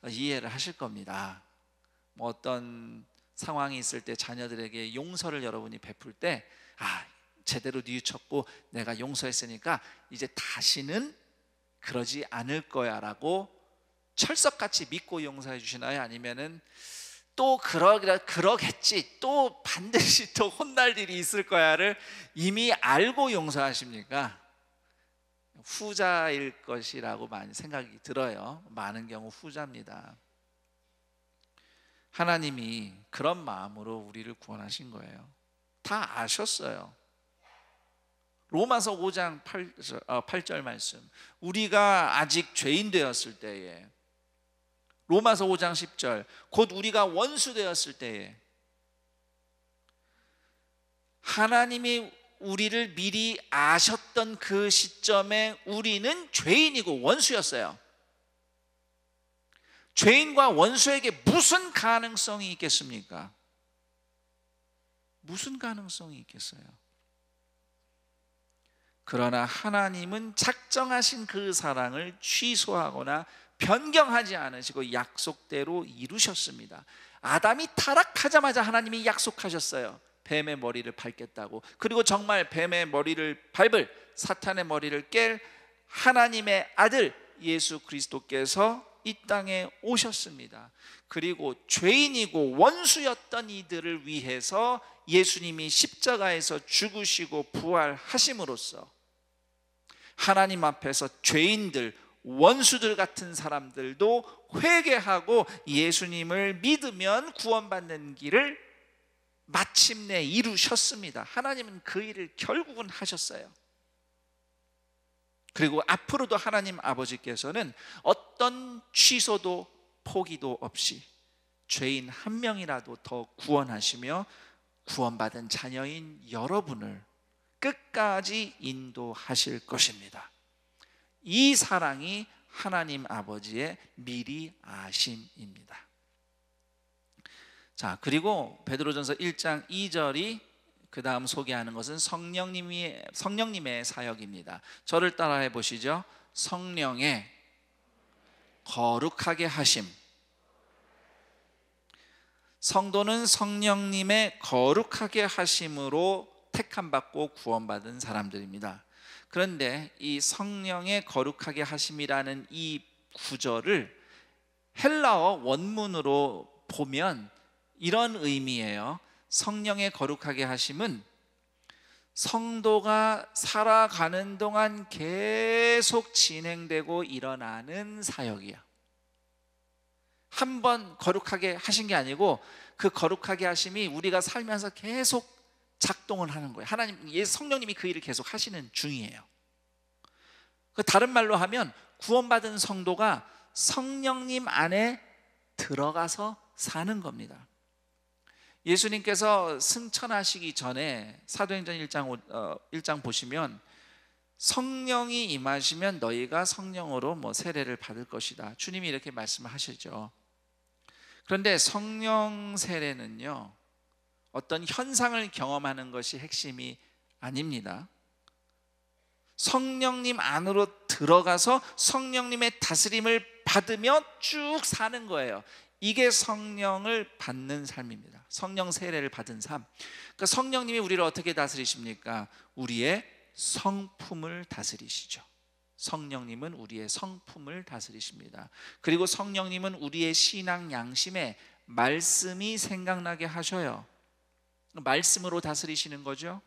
이해를 하실 겁니다. 뭐 어떤 상황이 있을 때 자녀들에게 용서를 여러분이 베풀 때, 아, 제대로 뉘우쳤고 내가 용서했으니까 이제 다시는 그러지 않을 거야 라고 철석같이 믿고 용서해 주시나요? 아니면은 또 그러겠지, 또 반드시 또 혼날 일이 있을 거야를 이미 알고 용서하십니까? 후자일 것이라고 많이 생각이 들어요. 많은 경우 후자입니다. 하나님이 그런 마음으로 우리를 구원하신 거예요. 다 아셨어요. 로마서 5장 8절 말씀, 우리가 아직 죄인 되었을 때에, 로마서 5장 10절, 곧 우리가 원수 되었을 때에 하나님이 우리를 미리 아셨던 그 시점에 우리는 죄인이고 원수였어요. 죄인과 원수에게 무슨 가능성이 있겠습니까? 무슨 가능성이 있겠어요? 그러나 하나님은 작정하신 그 사랑을 취소하거나 변경하지 않으시고 약속대로 이루셨습니다. 아담이 타락하자마자 하나님이 약속하셨어요. 뱀의 머리를 밟겠다고. 그리고 정말 뱀의 머리를 밟을, 사탄의 머리를 깰 하나님의 아들 예수 그리스도께서 이 땅에 오셨습니다. 그리고 죄인이고 원수였던 이들을 위해서 예수님이 십자가에서 죽으시고 부활하심으로써 하나님 앞에서 죄인들, 원수들 같은 사람들도 회개하고 예수님을 믿으면 구원받는 길을 마침내 이루셨습니다. 하나님은 그 일을 결국은 하셨어요. 그리고 앞으로도 하나님 아버지께서는 어떤 취소도 포기도 없이 죄인 한 명이라도 더 구원하시며 구원받은 자녀인 여러분을 끝까지 인도하실 것입니다. 이 사랑이 하나님 아버지의 미리 아심입니다. 자, 그리고 베드로전서 1장 2절이 그 다음 소개하는 것은 성령님의 사역입니다. 저를 따라해 보시죠. 성령의 거룩하게 하심. 성도는 성령님의 거룩하게 하심으로 택함받고 구원받은 사람들입니다. 그런데 이 성령의 거룩하게 하심이라는 이 구절을 헬라어 원문으로 보면 이런 의미예요. 성령의 거룩하게 하심은 성도가 살아가는 동안 계속 진행되고 일어나는 사역이야. 한 번 거룩하게 하신 게 아니고 그 거룩하게 하심이 우리가 살면서 계속 작동을 하는 거예요. 하나님, 성령님이 그 일을 계속 하시는 중이에요. 다른 말로 하면 구원받은 성도가 성령님 안에 들어가서 사는 겁니다. 예수님께서 승천하시기 전에 사도행전 1장 보시면 성령이 임하시면 너희가 성령으로 세례를 받을 것이다. 주님이 이렇게 말씀하시죠. 그런데 성령 세례는요, 어떤 현상을 경험하는 것이 핵심이 아닙니다. 성령님 안으로 들어가서 성령님의 다스림을 받으며 쭉 사는 거예요. 이게 성령을 받는 삶입니다. 성령 세례를 받은 삶. 그러니까 성령님이 우리를 어떻게 다스리십니까? 우리의 성품을 다스리시죠. 성령님은 우리의 성품을 다스리십니다. 그리고 성령님은 우리의 신앙 양심에 말씀이 생각나게 하셔요. 말씀으로 다스리시는 거죠.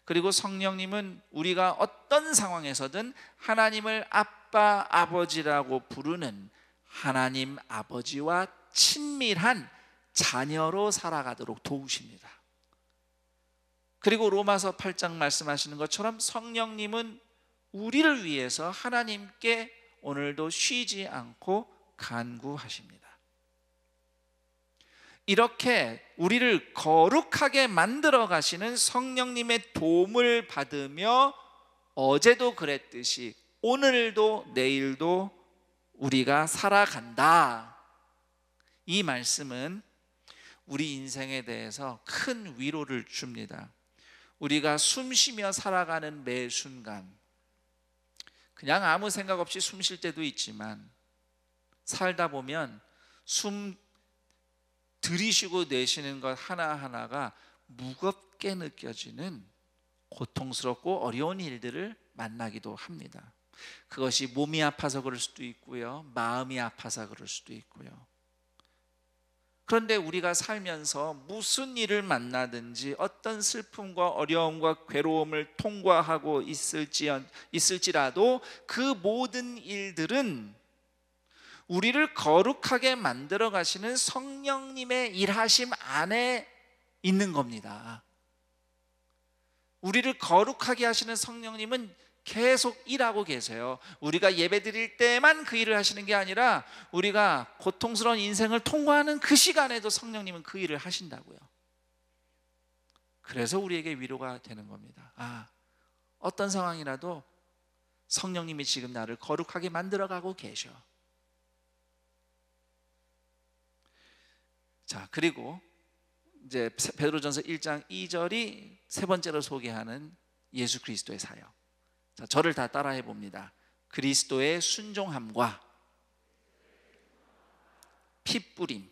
그리고 성령님은 우리가 어떤 상황에서든 하나님을 아빠, 아버지라고 부르는 하나님 아버지와 친밀한 자녀로 살아가도록 도우십니다. 그리고 로마서 8장 말씀하시는 것처럼 성령님은 우리를 위해서 하나님께 오늘도 쉬지 않고 간구하십니다. 이렇게 우리를 거룩하게 만들어 가시는 성령님의 도움을 받으며 어제도 그랬듯이 오늘도 내일도 우리가 살아간다. 이 말씀은 우리 인생에 대해서 큰 위로를 줍니다. 우리가 숨 쉬며 살아가는 매 순간 그냥 아무 생각 없이 숨 쉴 때도 있지만 살다 보면 숨 들이쉬고 내쉬는 것 하나하나가 무겁게 느껴지는 고통스럽고 어려운 일들을 만나기도 합니다. 그것이 몸이 아파서 그럴 수도 있고요, 마음이 아파서 그럴 수도 있고요. 그런데 우리가 살면서 무슨 일을 만나든지 어떤 슬픔과 어려움과 괴로움을 통과하고 있을지라도 그 모든 일들은 우리를 거룩하게 만들어 가시는 성령님의 일하심 안에 있는 겁니다. 우리를 거룩하게 하시는 성령님은 계속 일하고 계세요. 우리가 예배 드릴 때만 그 일을 하시는 게 아니라 우리가 고통스러운 인생을 통과하는 그 시간에도 성령님은 그 일을 하신다고요. 그래서 우리에게 위로가 되는 겁니다. 어떤 상황이라도 성령님이 지금 나를 거룩하게 만들어가고 계셔. 자, 그리고 이제 베드로전서 1장 2절이 세 번째로 소개하는 예수 그리스도의 사역. 자, 저를 다 따라해 봅니다. 그리스도의 순종함과 핏뿌림.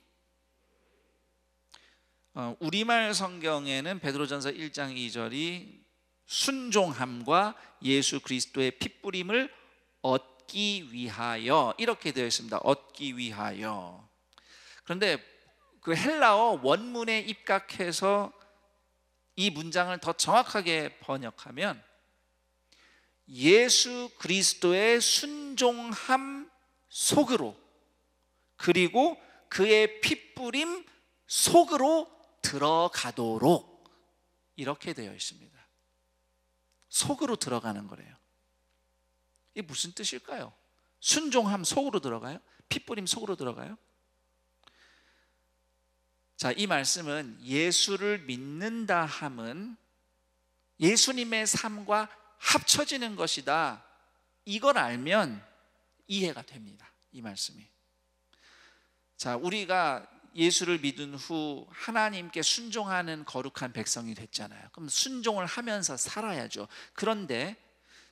우리말 성경에는 베드로전서 1장 2절이 순종함과 예수 그리스도의 핏뿌림을 얻게 얻기 위하여 이렇게 되어 있습니다. 얻기 위하여. 그런데 그 헬라어 원문에 입각해서 이 문장을 더 정확하게 번역하면 예수 그리스도의 순종함 속으로, 그리고 그의 핏부림 속으로 들어가도록 이렇게 되어 있습니다. 속으로 들어가는 거래요. 이게 무슨 뜻일까요? 순종함 속으로 들어가요? 핏부림 속으로 들어가요? 자, 이 말씀은 예수를 믿는다 함은 예수님의 삶과 합쳐지는 것이다, 이걸 알면 이해가 됩니다, 이 말씀이. 자, 우리가 예수를 믿은 후 하나님께 순종하는 거룩한 백성이 됐잖아요. 그럼 순종을 하면서 살아야죠. 그런데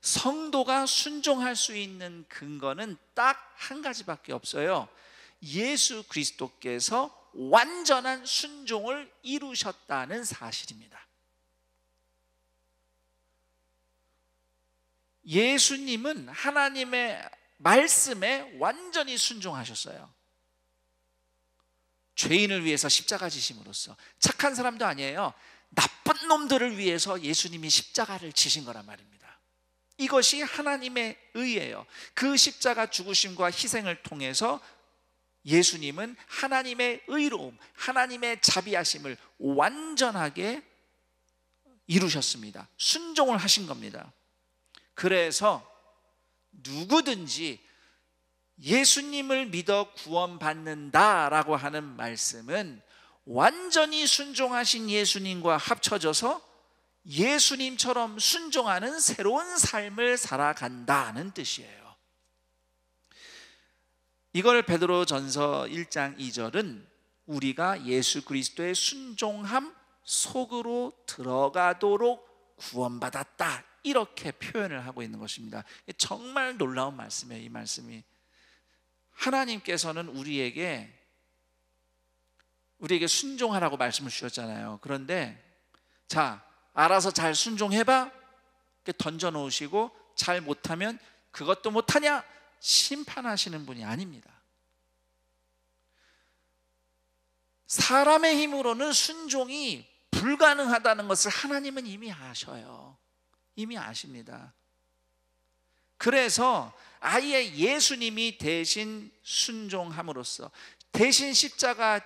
성도가 순종할 수 있는 근거는 딱 한 가지밖에 없어요. 예수 그리스도께서 완전한 순종을 이루셨다는 사실입니다. 예수님은 하나님의 말씀에 완전히 순종하셨어요. 죄인을 위해서 십자가 지심으로써. 착한 사람도 아니에요. 나쁜 놈들을 위해서 예수님이 십자가를 지신 거란 말입니다. 이것이 하나님의 의예요. 그 십자가 죽으심과 희생을 통해서 예수님은 하나님의 의로움, 하나님의 자비하심을 완전하게 이루셨습니다. 순종을 하신 겁니다. 그래서 누구든지 예수님을 믿어 구원받는다라고 하는 말씀은 완전히 순종하신 예수님과 합쳐져서 예수님처럼 순종하는 새로운 삶을 살아간다는 뜻이에요. 이걸 베드로전서 1장 2절은 우리가 예수 그리스도의 순종함 속으로 들어가도록 구원받았다, 이렇게 표현을 하고 있는 것입니다. 정말 놀라운 말씀이에요, 이 말씀이. 하나님께서는 우리에게 순종하라고 말씀을 주셨잖아요. 그런데 자, 알아서 잘 순종해봐, 이렇게 던져놓으시고 잘 못하면 그것도 못하냐, 심판하시는 분이 아닙니다. 사람의 힘으로는 순종이 불가능하다는 것을 하나님은 이미 아셔요. 이미 아십니다. 그래서 아예 예수님이 대신 순종함으로써, 대신 십자가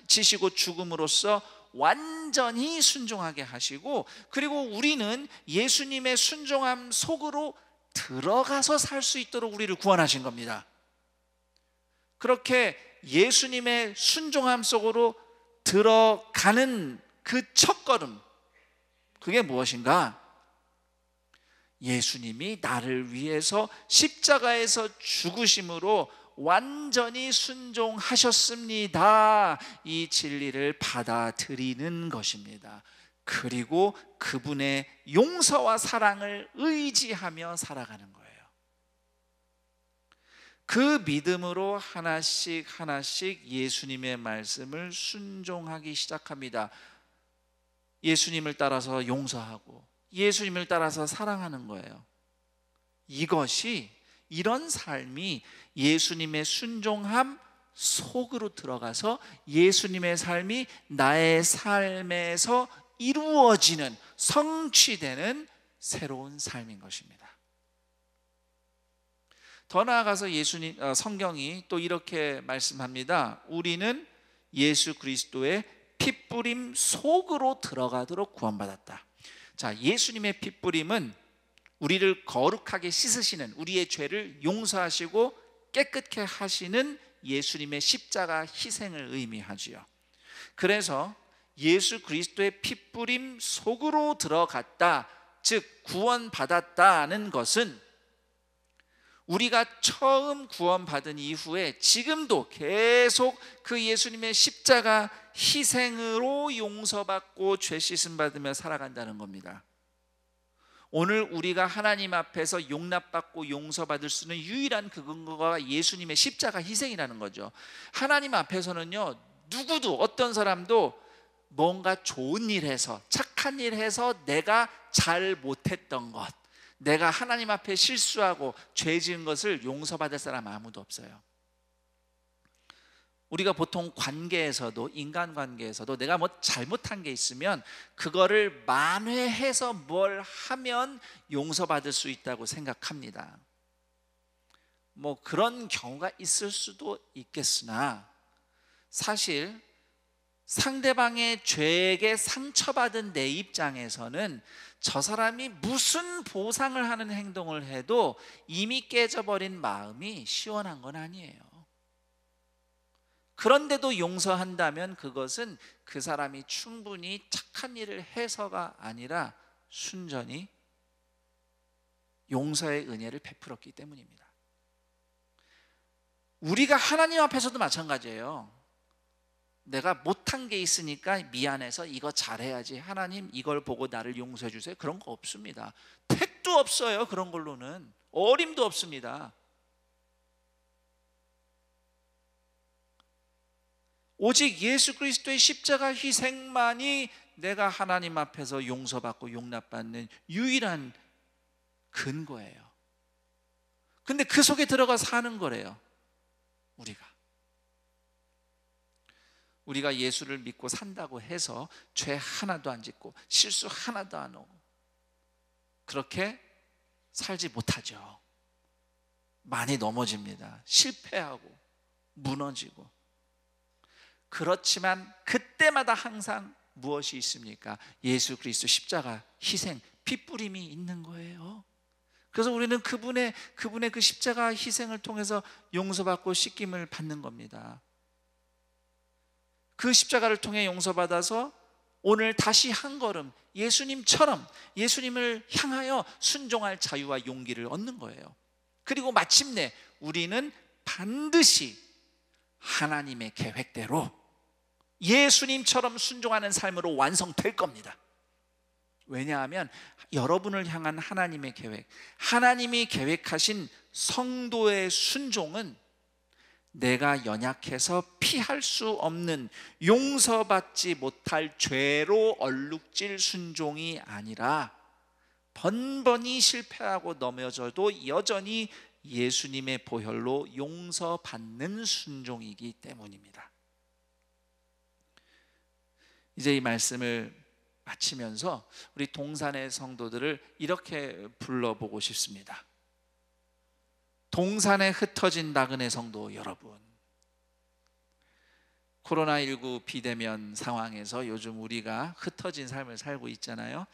지시고 죽음으로써 완전히 순종하게 하시고, 그리고 우리는 예수님의 순종함 속으로 들어가서 살 수 있도록 우리를 구원하신 겁니다. 그렇게 예수님의 순종함 속으로 들어가는 그 첫걸음, 그게 무엇인가? 예수님이 나를 위해서 십자가에서 죽으심으로 완전히 순종하셨습니다, 이 진리를 받아들이는 것입니다. 그리고 그분의 용서와 사랑을 의지하며 살아가는 거예요. 그 믿음으로 하나씩 하나씩 예수님의 말씀을 순종하기 시작합니다. 예수님을 따라서 용서하고 예수님을 따라서 사랑하는 거예요. 이런 삶이 예수님의 순종함 속으로 들어가서 예수님의 삶이 나의 삶에서 이루어지는, 성취되는 새로운 삶인 것입니다. 더 나아가서 성경이 또 이렇게 말씀합니다. 우리는 예수 그리스도의 핏부림 속으로 들어가도록 구원받았다. 자, 예수님의 핏부림은 우리를 거룩하게 씻으시는, 우리의 죄를 용서하시고 깨끗게 하시는 예수님의 십자가 희생을 의미하지요. 그래서 예수 그리스도의 핏부림 속으로 들어갔다, 즉 구원받았다는 것은 우리가 처음 구원받은 이후에 지금도 계속 그 예수님의 십자가 희생으로 용서받고 죄 씻음 받으며 살아간다는 겁니다. 오늘 우리가 하나님 앞에서 용납받고 용서받을 수 있는 유일한 그 근거가 예수님의 십자가 희생이라는 거죠. 하나님 앞에서는요, 누구도, 어떤 사람도 뭔가 좋은 일 해서, 착한 일 해서 내가 잘 못했던 것, 내가 하나님 앞에 실수하고 죄 지은 것을 용서받을 사람 아무도 없어요. 우리가 보통 관계에서도, 인간관계에서도 내가 뭐 잘못한 게 있으면 그거를 만회해서 뭘 하면 용서받을 수 있다고 생각합니다. 뭐 그런 경우가 있을 수도 있겠으나 사실 상대방의 죄에게 상처받은 내 입장에서는 저 사람이 무슨 보상을 하는 행동을 해도 이미 깨져버린 마음이 시원한 건 아니에요. 그런데도 용서한다면 그것은 그 사람이 충분히 착한 일을 해서가 아니라 순전히 용서의 은혜를 베풀었기 때문입니다. 우리가 하나님 앞에서도 마찬가지예요. 내가 못한 게 있으니까 미안해서 이거 잘해야지, 하나님 이걸 보고 나를 용서해 주세요, 그런 거 없습니다. 택도 없어요. 그런 걸로는 어림도 없습니다. 오직 예수 그리스도의 십자가 희생만이 내가 하나님 앞에서 용서받고 용납받는 유일한 근거예요. 근데 그 속에 들어가 사는 거래요. 우리가 예수를 믿고 산다고 해서 죄 하나도 안 짓고 실수 하나도 안 하고 그렇게 살지 못하죠. 많이 넘어집니다. 실패하고 무너지고. 그렇지만 그때마다 항상 무엇이 있습니까? 예수 그리스도 십자가 희생, 피 뿌림이 있는 거예요. 그래서 우리는 그분의 그 십자가 희생을 통해서 용서받고 씻김을 받는 겁니다. 그 십자가를 통해 용서받아서 오늘 다시 한 걸음 예수님처럼 예수님을 향하여 순종할 자유와 용기를 얻는 거예요. 그리고 마침내 우리는 반드시 하나님의 계획대로 예수님처럼 순종하는 삶으로 완성될 겁니다. 왜냐하면 여러분을 향한 하나님의 계획, 하나님이 계획하신 성도의 순종은 내가 연약해서 피할 수 없는 용서받지 못할 죄로 얼룩질 순종이 아니라 번번이 실패하고 넘어져도 여전히 예수님의 보혈로 용서받는 순종이기 때문입니다. 이제 이 말씀을 마치면서 우리 동산의 성도들을 이렇게 불러보고 싶습니다. 동산에 흩어진 나그네 성도 여러분, 코로나19 비대면 상황에서 요즘 우리가 흩어진 삶을 살고 있잖아요.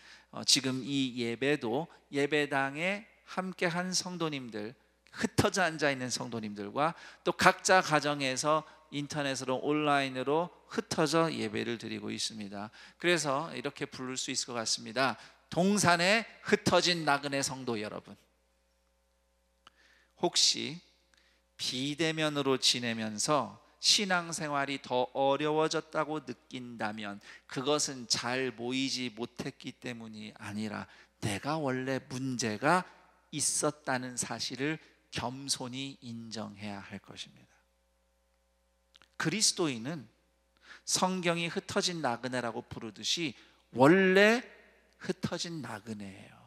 지금 이 예배도 예배당에 함께한 성도님들, 흩어져 앉아있는 성도님들과 또 각자 가정에서 인터넷으로 온라인으로 흩어져 예배를 드리고 있습니다. 그래서 이렇게 부를 수 있을 것 같습니다. 동산에 흩어진 나그네 성도 여러분, 혹시 비대면으로 지내면서 신앙생활이 더 어려워졌다고 느낀다면 그것은 잘 모이지 못했기 때문이 아니라 내가 원래 문제가 있었다는 사실을 겸손히 인정해야 할 것입니다. 그리스도인은 성경이 흩어진 나그네라고 부르듯이 원래 흩어진 나그네예요.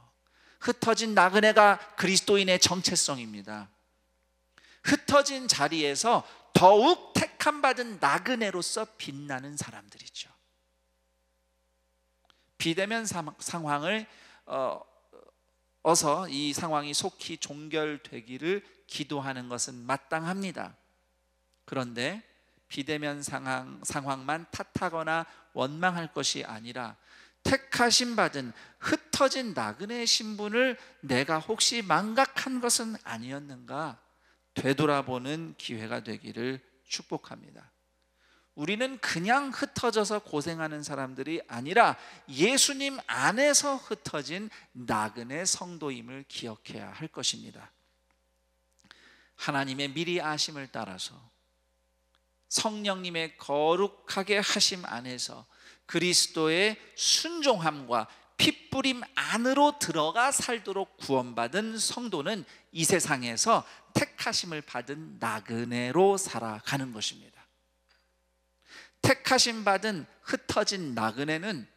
흩어진 나그네가 그리스도인의 정체성입니다. 흩어진 자리에서 더욱 택함받은 나그네로서 빛나는 사람들이죠. 비대면 상황을 어서 이 상황이 속히 종결되기를 기도하는 것은 마땅합니다. 그런데 비대면 상황만 탓하거나 원망할 것이 아니라 택하심 받은 흩어진 나그네의 신분을 내가 혹시 망각한 것은 아니었는가 되돌아보는 기회가 되기를 축복합니다. 우리는 그냥 흩어져서 고생하는 사람들이 아니라 예수님 안에서 흩어진 나그네 성도임을 기억해야 할 것입니다. 하나님의 미리 아심을 따라서 성령님의 거룩하게 하심 안에서 그리스도의 순종함과 핏뿌림 안으로 들어가 살도록 구원받은 성도는 이 세상에서 택하심을 받은 나그네로 살아가는 것입니다. 택하심 받은 흩어진 나그네는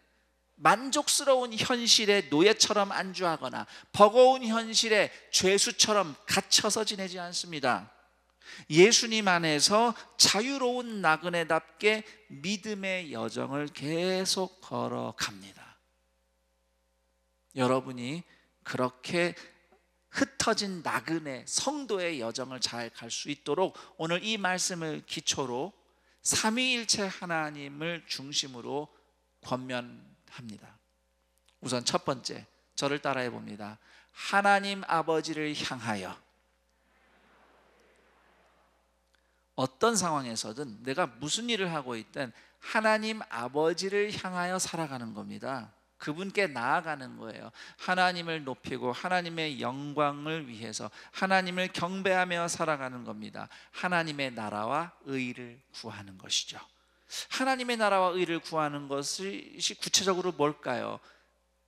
만족스러운 현실에 노예처럼 안주하거나 버거운 현실에 죄수처럼 갇혀서 지내지 않습니다. 예수님 안에서 자유로운 나그네답게 믿음의 여정을 계속 걸어갑니다. 여러분이 그렇게 흩어진 나그네 성도의 여정을 잘 갈 수 있도록 오늘 이 말씀을 기초로 삼위일체 하나님을 중심으로 권면합니다. 우선 첫 번째, 저를 따라해 봅니다. 하나님 아버지를 향하여 어떤 상황에서든 내가 무슨 일을 하고 있든 하나님 아버지를 향하여 살아가는 겁니다. 그분께 나아가는 거예요. 하나님을 높이고 하나님의 영광을 위해서 하나님을 경배하며 살아가는 겁니다. 하나님의 나라와 의를 구하는 것이죠. 하나님의 나라와 의를 구하는 것이 구체적으로 뭘까요?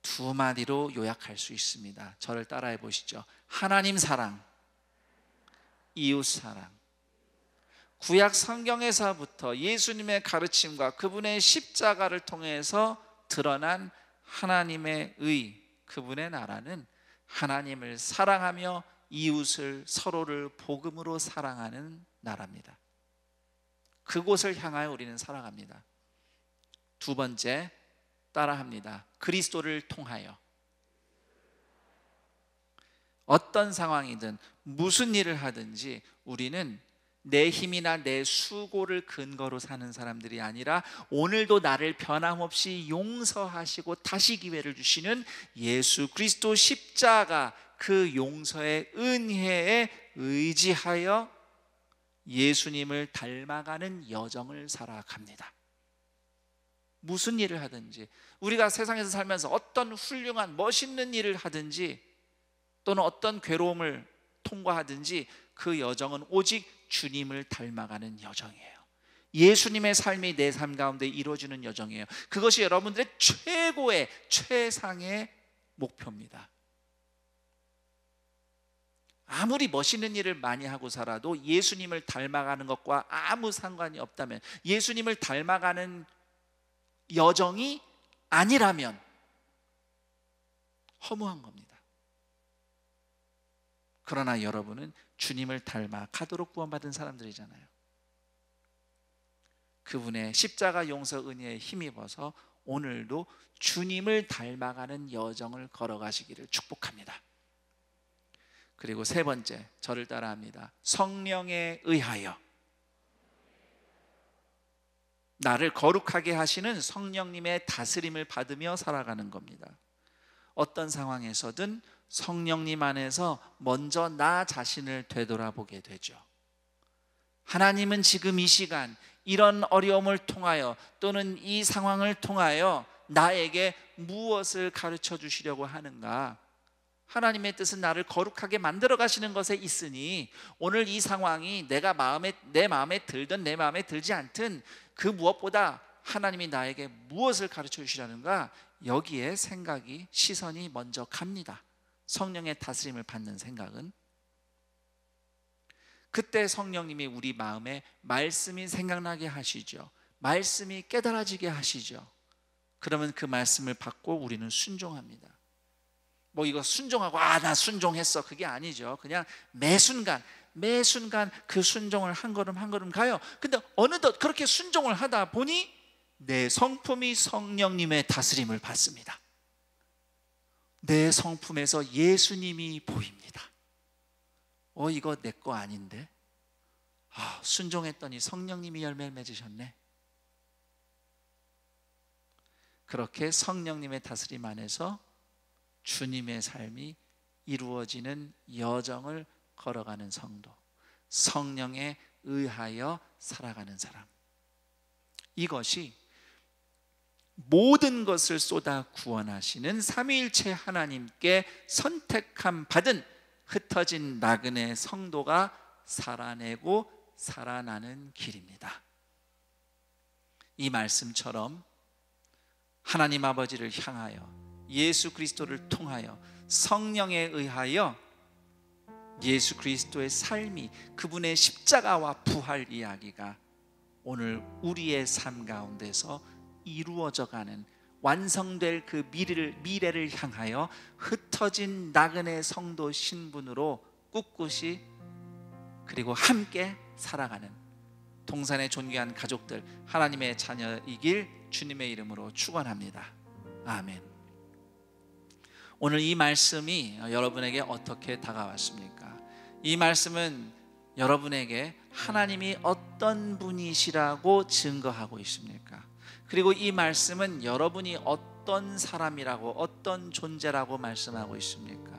두 마디로 요약할 수 있습니다. 저를 따라해 보시죠. 하나님 사랑, 이웃 사랑. 구약 성경에서부터 예수님의 가르침과 그분의 십자가를 통해서 드러난 하나님의 의, 그분의 나라는 하나님을 사랑하며 이웃을 서로를 복음으로 사랑하는 나라입니다. 그곳을 향하여 우리는 살아갑니다. 두 번째, 따라합니다. 그리스도를 통하여. 어떤 상황이든 무슨 일을 하든지 우리는 내 힘이나 내 수고를 근거로 사는 사람들이 아니라 오늘도 나를 변함없이 용서하시고 다시 기회를 주시는 예수 그리스도 십자가, 그 용서의 은혜에 의지하여 예수님을 닮아가는 여정을 살아갑니다. 무슨 일을 하든지, 우리가 세상에서 살면서 어떤 훌륭한 멋있는 일을 하든지 또는 어떤 괴로움을 통과하든지 그 여정은 오직 주님을 닮아가는 여정이에요. 예수님의 삶이 내 삶 가운데 이루어지는 여정이에요. 그것이 여러분들의 최고의, 최상의 목표입니다. 아무리 멋있는 일을 많이 하고 살아도 예수님을 닮아가는 것과 아무 상관이 없다면, 예수님을 닮아가는 여정이 아니라면 허무한 겁니다. 그러나 여러분은 주님을 닮아가도록 구원받은 사람들이잖아요. 그분의 십자가 용서 은혜에 힘입어서 오늘도 주님을 닮아가는 여정을 걸어가시기를 축복합니다. 그리고 세 번째, 저를 따라합니다. 성령에 의하여. 나를 거룩하게 하시는 성령님의 다스림을 받으며 살아가는 겁니다. 어떤 상황에서든 성령님 안에서 먼저 나 자신을 되돌아보게 되죠. 하나님은 지금 이 시간 이런 어려움을 통하여 또는 이 상황을 통하여 나에게 무엇을 가르쳐 주시려고 하는가? 하나님의 뜻은 나를 거룩하게 만들어 가시는 것에 있으니 오늘 이 상황이 내 마음에 들든 내 마음에 들지 않든 그 무엇보다 하나님이 나에게 무엇을 가르쳐 주시려는가? 여기에 생각이, 시선이 먼저 갑니다. 성령의 다스림을 받는 생각은. 그때 성령님이 우리 마음에 말씀이 생각나게 하시죠. 말씀이 깨달아지게 하시죠. 그러면 그 말씀을 받고 우리는 순종합니다. 뭐 이거 순종하고 나 순종했어, 그게 아니죠. 그냥 매 순간 그 순종을 한 걸음 한 걸음 가요. 근데 어느덧 그렇게 순종을 하다 보니 내 성품이 성령님의 다스림을 받습니다. 내 성품에서 예수님이 보입니다. 이거 내 거 아닌데? 순종했더니 성령님이 열매를 맺으셨네. 그렇게 성령님의 다스림 안에서 주님의 삶이 이루어지는 여정을 걸어가는 성도, 성령에 의하여 살아가는 사람, 이것이 모든 것을 쏟아 구원하시는 삼위일체 하나님께 선택함 받은 흩어진 나그네 성도가 살아내고 살아나는 길입니다. 이 말씀처럼 하나님 아버지를 향하여 예수 그리스도를 통하여 성령에 의하여 예수 그리스도의 삶이, 그분의 십자가와 부활 이야기가 오늘 우리의 삶 가운데서 이루어져 가는, 완성될 그 미래를 향하여 흩어진 나그네 성도 신분으로 꿋꿋이 그리고 함께 살아가는 동산의 존귀한 가족들, 하나님의 자녀이길 주님의 이름으로 축원합니다. 아멘. 오늘 이 말씀이 여러분에게 어떻게 다가왔습니까? 이 말씀은 여러분에게 하나님이 어떤 분이시라고 증거하고 있습니까? 그리고 이 말씀은 여러분이 어떤 사람이라고, 어떤 존재라고 말씀하고 있습니까?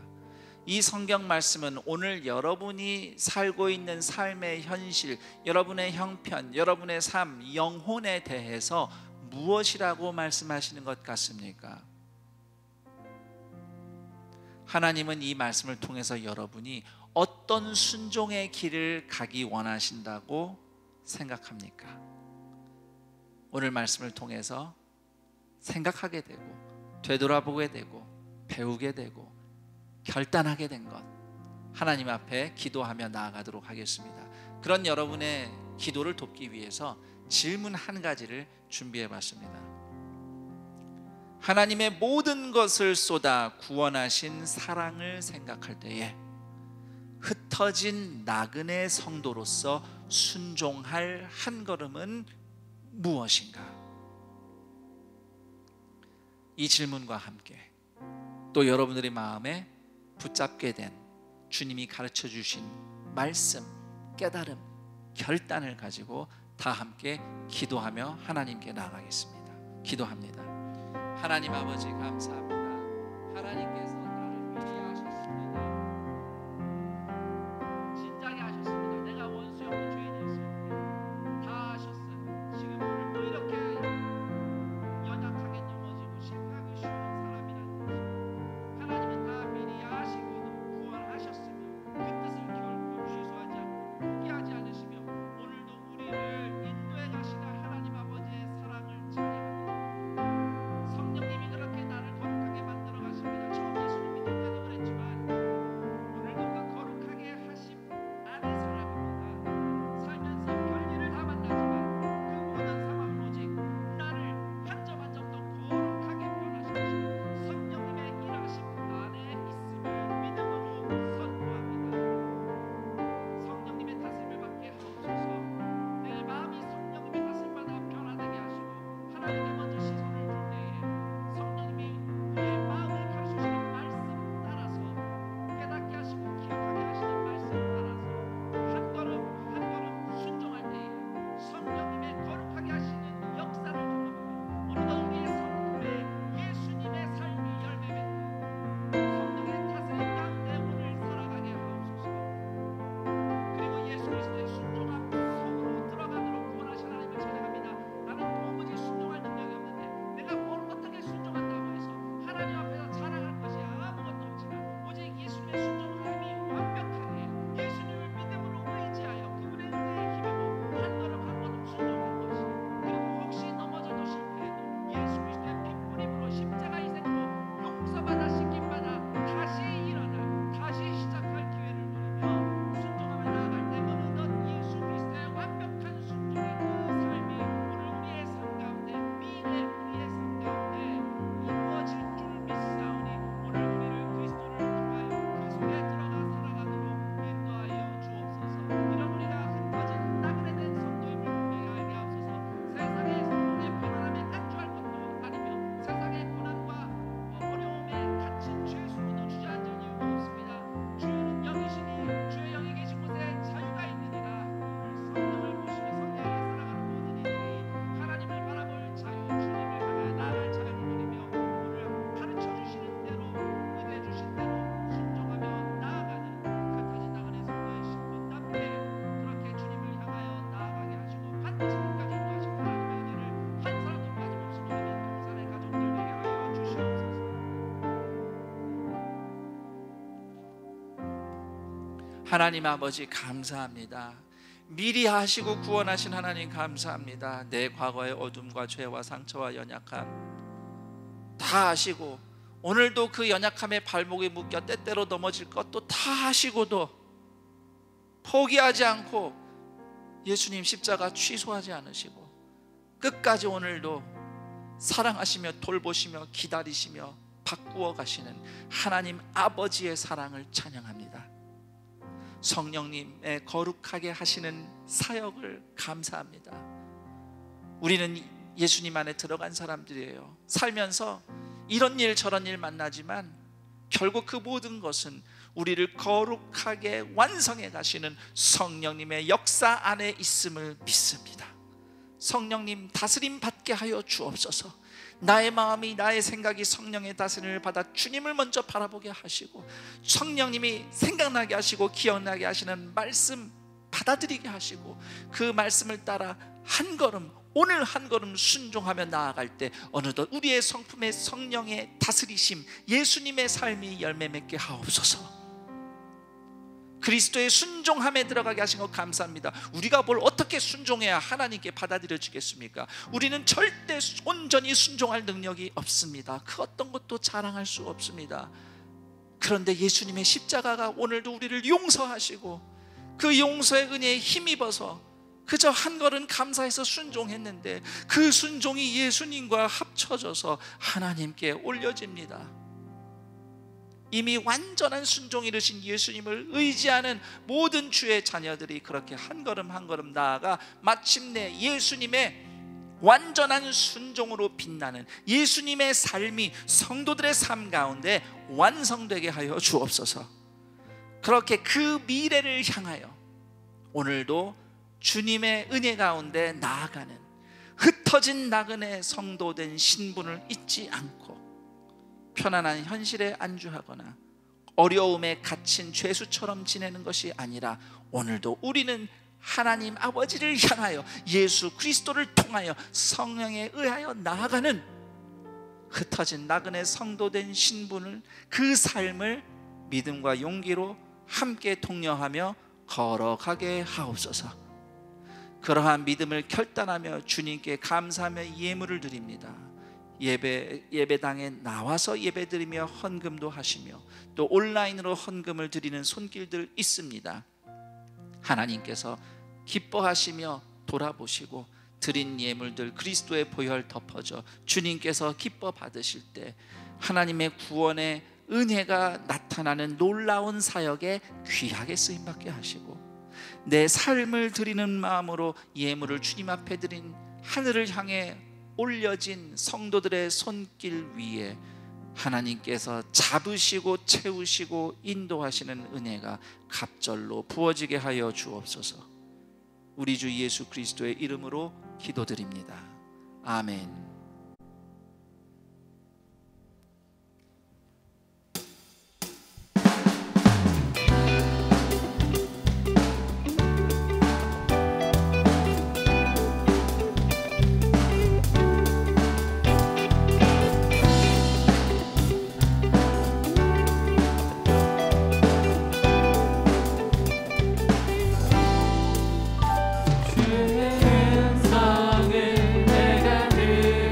이 성경 말씀은 오늘 여러분이 살고 있는 삶의 현실, 여러분의 형편, 여러분의 삶, 영혼에 대해서 무엇이라고 말씀하시는 것 같습니까? 하나님은 이 말씀을 통해서 여러분이 어떤 순종의 길을 가기 원하신다고 생각합니까? 오늘 말씀을 통해서 생각하게 되고 되돌아보게 되고 배우게 되고 결단하게 된 것, 하나님 앞에 기도하며 나아가도록 하겠습니다. 그런 여러분의 기도를 돕기 위해서 질문 한 가지를 준비해 봤습니다. 하나님의 모든 것을 쏟아 구원하신 사랑을 생각할 때에 흩어진 나그네 성도로서 순종할 한 걸음은 무엇인가? 이 질문과 함께 또 여러분들의 마음에 붙잡게 된 주님이 가르쳐 주신 말씀, 깨달음, 결단을 가지고 다 함께 기도하며 하나님께 나아가겠습니다. 기도합니다. 하나님 아버지 감사합니다. 하나님께서 나를 위로하셨습니다. 진작에 하셨습니다. 내가 원수였고 죄인이었습니다. 다 하셨어요. 지금 오늘 또 이렇게 연약하게 넘어지고 실패하기 쉬운 사람이라는 것을 하나님은 다 미리 아시고 구원하셨으며 그 뜻을 결코 취소하지 않고 포기하지 않으시며 오늘도 우리를 인도해 가시는 하나님 아버지의 사랑을 찬양합니다. 성령님이 그렇게 나를 거룩하게 만들어 가십니다. 처음 예수님 믿을 때도 그랬지만 오늘도 그 거룩하게 하심 안에 살아갑니다. 살면서 별일을 다 만나지만 그 모든 상황은 오직 나를 한 점 한 점 더 거룩하게 변화시키시는 성령님의 일하심 안에 있음을 믿음으로 선포합니다. 성령님의 다스림을 받게 하옵소서. 내 마음이 성령님의 다스림받아 변화되게 하시고 하나님께 먼저 시선을 줄 때에 성령님이 우리의 마음을 가르치시는 말씀 따라서 깨닫게 하시고 기억하게 하시는 말씀 따라서 한 걸음 한 걸음 순종할 때에 성령님의 거룩하게 하시는 역사를 경험하고 오늘도 우리의 성도의 예수님의 삶이 열매 맺는 성령의 다스림 가운데 오늘 살아가게 하옵소서. 그리고 예수 그리스도의 순종함 속으로 들어가도록 구원하신 하나님을 찬양합니다. 나는 도무지 순종할 능력이 없는데 내가 뭘 어떻게 순종한다고 해서 하나님 앞에서 자랑할 것이 아무것도 없지만 오직 예수님의 순종함이 완벽하게 예수님을 믿음으로 의지하여 그분의 은혜에 힘입어 한 걸음 한 걸음 순종한 것이 그리고 혹시 넘어져도 실패해도 예수 그리스도의 핏부림으로 십자가 희생으로 용서받아 씻김받아 다시 일어나 다시 시작할 기회를 누리며 순종하며 나아갈 때 어느덧 예수 그리스도의 완벽한 순종의 그 삶이 오늘 우리의 삶 가운데 미래 우리의 삶 가운데 이루어질 줄 믿사오니 오늘 우리를 그리스도를 통하여 그 속에 들어가 살아가도록 인도하여 주옵소서. 이런 우리가 흩어진 나그네된 성도임을 분명히 알게 하옵소서. 세상의 성도의 편안함에 안주할 것도 아니며 세상의 고난과 어려움에 갇힌 죄수로도 주저앉을 이유가 없습니다. 주는 영이시니 주의 영이 계신 곳에 자유가 있느니라. 성령을 모시며 성령 안에 살아가는 모든 이들이 하나님을 바라볼 자유, 주님을 향해 나아갈 자유를 누리며 오늘 가르쳐 주시는 대로 은혜 주신 대로 순종하며 나아가는 흩어진 나그네 성도의 신분답게 그렇게 주님을 향하여 나아가게 하시고 반드시 끝까지 인도하신 하나님의 은혜를 한 사람도 빠짐없이 누리는 동산의 가족들 되게 하여 주시옵소서. 하나님 아버지 감사합니다. 미리 하시고 구원하신 하나님 감사합니다. 내 과거의 어둠과 죄와 상처와 연약함 다 아시고 오늘도 그 연약함에 발목이 묶여 때때로 넘어질 것도 다 아시고도 포기하지 않고 예수님 십자가 취소하지 않으시고 끝까지 오늘도 사랑하시며 돌보시며 기다리시며 바꾸어 가시는 하나님 아버지의 사랑을 찬양합니다. 성령님의 거룩하게 하시는 사역을 감사합니다. 우리는 예수님 안에 들어간 사람들이에요. 살면서 이런 일 저런 일 만나지만 결국 그 모든 것은 우리를 거룩하게 완성해 가시는 성령님의 역사 안에 있음을 믿습니다. 성령님 다스림 받게 하여 주옵소서. 나의 마음이, 나의 생각이 성령의 다스림을 받아 주님을 먼저 바라보게 하시고, 성령님이 생각나게 하시고 기억나게 하시는 말씀 받아들이게 하시고, 그 말씀을 따라 한 걸음, 오늘 한 걸음 순종하며 나아갈 때 어느덧 우리의 성품의 성령의 다스리심, 예수님의 삶이 열매 맺게 하옵소서. 그리스도의 순종함에 들어가게 하신 것 감사합니다. 우리가 뭘 어떻게 순종해야 하나님께 받아들여 주겠습니까? 우리는 절대 온전히 순종할 능력이 없습니다. 그 어떤 것도 자랑할 수 없습니다. 그런데 예수님의 십자가가 오늘도 우리를 용서하시고, 그 용서의 은혜에 힘입어서 그저 한 걸음 감사해서 순종했는데, 그 순종이 예수님과 합쳐져서 하나님께 올려집니다. 이미 완전한 순종이 이르신 예수님을 의지하는 모든 주의 자녀들이 그렇게 한 걸음 한 걸음 나아가 마침내 예수님의 완전한 순종으로 빛나는 예수님의 삶이 성도들의 삶 가운데 완성되게 하여 주옵소서. 그렇게 그 미래를 향하여 오늘도 주님의 은혜 가운데 나아가는 흩어진 나그네 성도된 신분을 잊지 않고, 편안한 현실에 안주하거나 어려움에 갇힌 죄수처럼 지내는 것이 아니라, 오늘도 우리는 하나님 아버지를 향하여 예수 그리스도를 통하여 성령에 의하여 나아가는 흩어진 나그네 성도된 신분을, 그 삶을 믿음과 용기로 함께 동료하며 걸어가게 하옵소서. 그러한 믿음을 결단하며 주님께 감사하며 예물을 드립니다. 예배당에 나와서 예배드리며 헌금도 하시며, 또 온라인으로 헌금을 드리는 손길들 있습니다. 하나님께서 기뻐하시며 돌아보시고 드린 예물들 그리스도의 보혈 덮어져 주님께서 기뻐 받으실 때 하나님의 구원의 은혜가 나타나는 놀라운 사역에 귀하게 쓰임받게 하시고, 내 삶을 드리는 마음으로 예물을 주님 앞에 드린 하늘을 향해 올려진 성도들의 손길 위에 하나님께서 잡으시고 채우시고 인도하시는 은혜가 갑절로 부어지게 하여 주옵소서. 우리 주 예수 그리스도의 이름으로 기도드립니다. 아멘. 큰 성을 내가 늘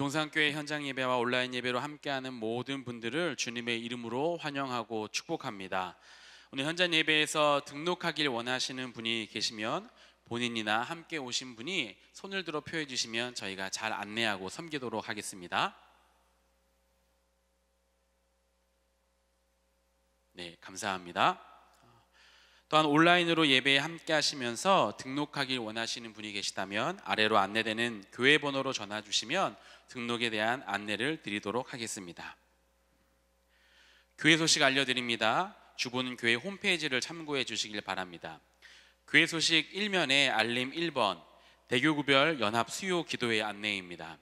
동산교회 현장 예배와 온라인 예배로 함께하는 모든 분들을 주님의 이름으로 환영하고 축복합니다. 오늘 현장 예배에서 등록하길 원하시는 분이 계시면 본인이나 함께 오신 분이 손을 들어 표해 주시면 저희가 잘 안내하고 섬기도록 하겠습니다. 네, 감사합니다. 또한 온라인으로 예배에 함께 하시면서 등록하길 원하시는 분이 계시다면 아래로 안내되는 교회 번호로 전화 주시면 등록에 대한 안내를 드리도록 하겠습니다. 교회 소식 알려드립니다. 주보는 교회 홈페이지를 참고해 주시길 바랍니다. 교회 소식 1면에 알림 1번 대교구별 연합 수요 기도회 안내입니다.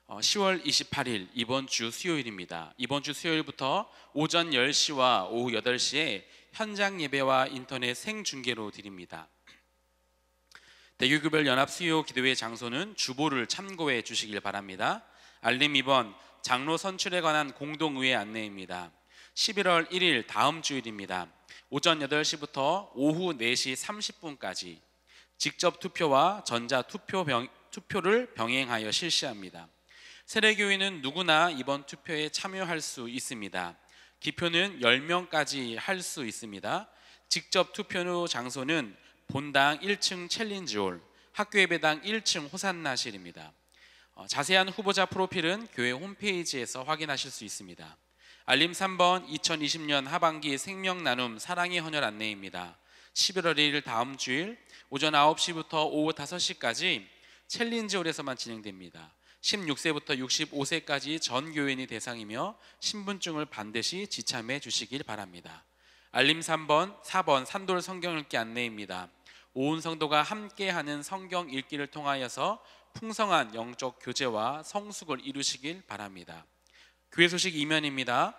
10월 28일 이번 주 수요일입니다. 이번 주 수요일부터 오전 10시와 오후 8시에 현장 예배와 인터넷 생중계로 드립니다. 대교구별 연합 수요 기도회 장소는 주보를 참고해 주시길 바랍니다. 알림 2번 장로 선출에 관한 공동의회 안내입니다. 11월 1일 다음 주일입니다. 오전 8시부터 오후 4시 30분까지 직접 투표와 전자 투표를 병행하여 실시합니다. 세례교인은 누구나 이번 투표에 참여할 수 있습니다. 기표는 10명까지 할 수 있습니다. 직접 투표 장소는 본당 1층 챌린지홀, 학교예배당 1층 호산나실입니다. 자세한 후보자 프로필은 교회 홈페이지에서 확인하실 수 있습니다. 알림 3번 2020년 하반기 생명나눔 사랑의 헌혈 안내입니다. 11월 1일 다음 주일 오전 9시부터 오후 5시까지 챌린지홀에서만 진행됩니다. 16세부터 65세까지 전 교인이 대상이며 신분증을 반드시 지참해 주시길 바랍니다. 알림 4번 산돌 성경 읽기 안내입니다. 온 성도가 함께하는 성경 읽기를 통하여서 풍성한 영적 교제와 성숙을 이루시길 바랍니다. 교회 소식 2면입니다.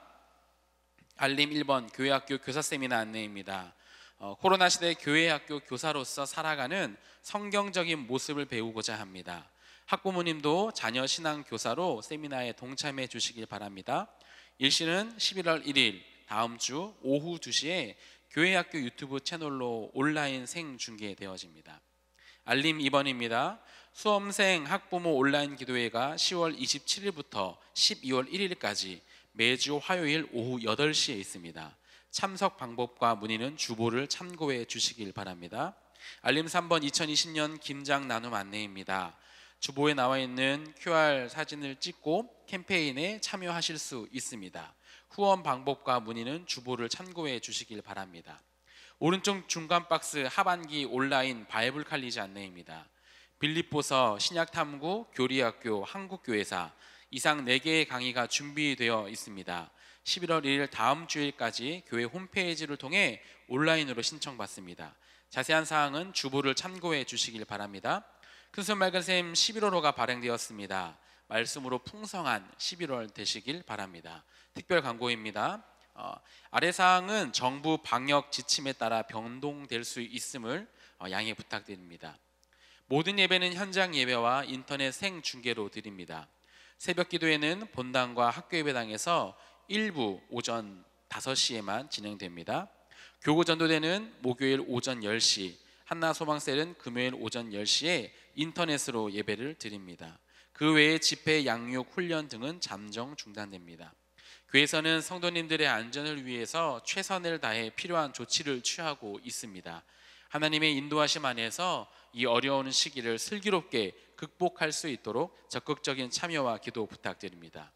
알림 1번 교회학교 교사 세미나 안내입니다. 코로나 시대 교회학교 교사로서 살아가는 성경적인 모습을 배우고자 합니다. 학부모님도 자녀 신앙 교사로 세미나에 동참해 주시길 바랍니다. 일시는 11월 1일 다음 주 오후 2시에 교회학교 유튜브 채널로 온라인 생중계되어집니다. 알림 2번입니다. 수험생 학부모 온라인 기도회가 10월 27일부터 12월 1일까지 매주 화요일 오후 8시에 있습니다. 참석 방법과 문의는 주보를 참고해 주시길 바랍니다. 알림 3번 2020년 김장 나눔 안내입니다. 주보에 나와 있는 QR 사진을 찍고 캠페인에 참여하실 수 있습니다. 후원 방법과 문의는 주보를 참고해 주시길 바랍니다. 오른쪽 중간 박스 하반기 온라인 바이블 칼리지 안내입니다. 빌립보서 신약탐구 교리학교 한국교회사 이상 4개의 강의가 준비되어 있습니다. 11월 1일 다음 주일까지 교회 홈페이지를 통해 온라인으로 신청받습니다. 자세한 사항은 주보를 참고해 주시길 바랍니다. 큰손 맑은 샘 11월호가 발행되었습니다. 말씀으로 풍성한 11월 되시길 바랍니다. 특별 광고입니다. 아래 사항은 정부 방역 지침에 따라 변동될 수 있음을 양해 부탁드립니다. 모든 예배는 현장 예배와 인터넷 생중계로 드립니다. 새벽 기도회는 본당과 학교예배당에서 일부 오전 5시에만 진행됩니다. 교구 전도대는 목요일 오전 10시, 한나 소방셀은 금요일 오전 10시에 인터넷으로 예배를 드립니다. 그 외에 집회, 양육, 훈련 등은 잠정 중단됩니다. 교회에서는 성도님들의 안전을 위해서 최선을 다해 필요한 조치를 취하고 있습니다. 하나님의 인도하심 안에서 이 어려운 시기를 슬기롭게 극복할 수 있도록 적극적인 참여와 기도 부탁드립니다.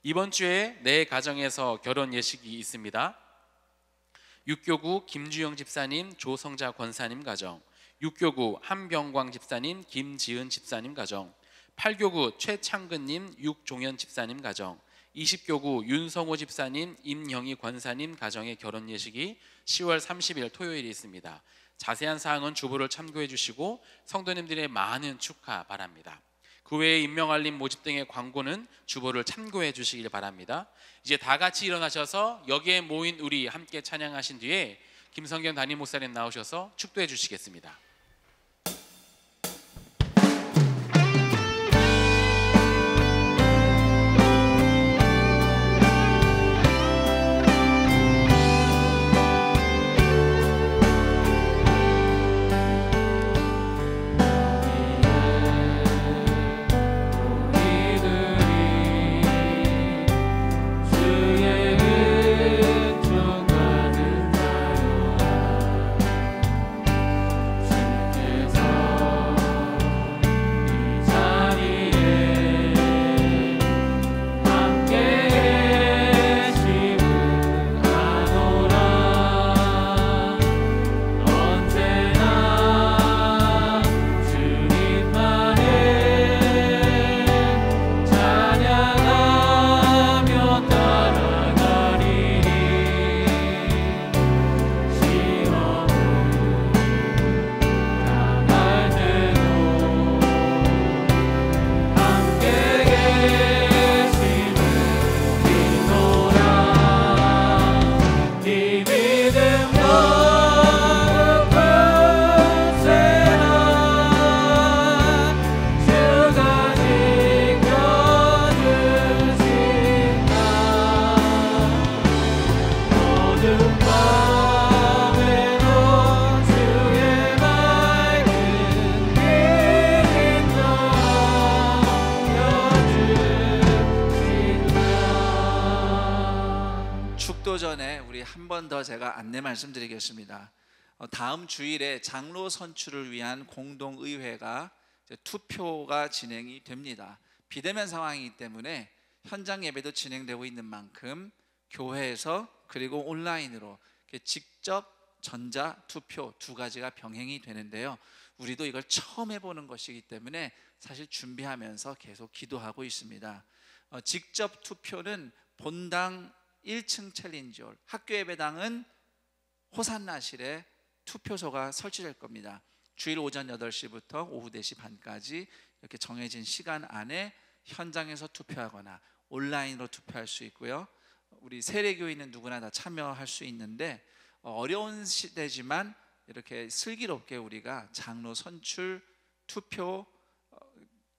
이번 주에 내 가정에서 결혼 예식이 있습니다. 6교구 김주영 집사님, 조성자 권사님 가정, 6교구 한병광 집사님, 김지은 집사님 가정, 8교구 최창근님, 육종현 집사님 가정, 20교구 윤성호 집사님, 임영희 권사님 가정의 결혼 예식이 10월 30일 토요일에 있습니다. 자세한 사항은 주보를 참고해 주시고 성도님들의 많은 축하 바랍니다. 그 외에 임명알림 모집 등의 광고는 주보를 참고해 주시길 바랍니다. 이제 다 같이 일어나셔서 여기에 모인 우리 함께 찬양하신 뒤에 김성경 담임 목사님 나오셔서 축도해 주시겠습니다. 우리들이 축도 전에 우리 한 번 더 제가 안내 말씀드리겠습니다. 다음 주일에 장로 선출을 위한 공동의회가 투표가 진행이 됩니다. 비대면 상황이기 때문에 현장 예배도 진행되고 있는 만큼 교회에서 그리고 온라인으로 직접 전자 투표 두 가지가 병행이 되는데요. 우리도 이걸 처음 해보는 것이기 때문에 사실 준비하면서 계속 기도하고 있습니다. 직접 투표는 본당 1층 챌린지홀, 학교 예배당은 호산나실에 투표소가 설치될 겁니다. 주일 오전 8시부터 오후 4시 반까지 이렇게 정해진 시간 안에 현장에서 투표하거나 온라인으로 투표할 수 있고요. 우리 세례교인은 누구나 다 참여할 수 있는데 어려운 시대지만 이렇게 슬기롭게 우리가 장로 선출 투표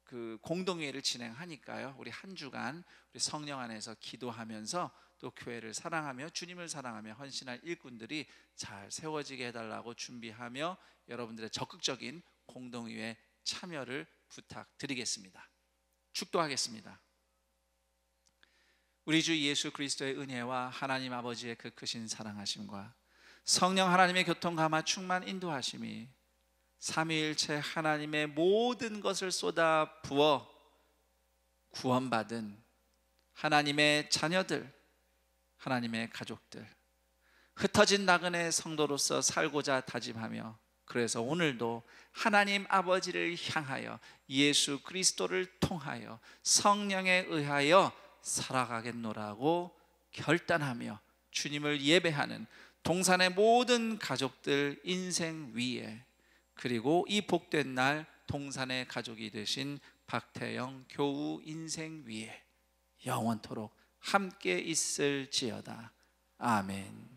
그 공동회의를 진행하니까요. 우리 한 주간 우리 성령 안에서 기도하면서 또 교회를 사랑하며 주님을 사랑하며 헌신할 일꾼들이 잘 세워지게 해달라고 준비하며 여러분들의 적극적인 공동회의 참여를 부탁드리겠습니다. 축도하겠습니다. 우리 주 예수 그리스도의 은혜와 하나님 아버지의 그 크신 사랑하심과 성령 하나님의 교통감화 충만 인도하심이 삼위일체 하나님의 모든 것을 쏟아 부어 구원받은 하나님의 자녀들, 하나님의 가족들, 흩어진 나그네 성도로서 살고자 다짐하며 그래서 오늘도 하나님 아버지를 향하여 예수 그리스도를 통하여 성령에 의하여 살아가겠노라고 결단하며 주님을 예배하는 동산의 모든 가족들 인생 위에, 그리고 이 복된 날 동산의 가족이 되신 박태영 교우 인생 위에 영원토록 함께 있을지어다. 아멘.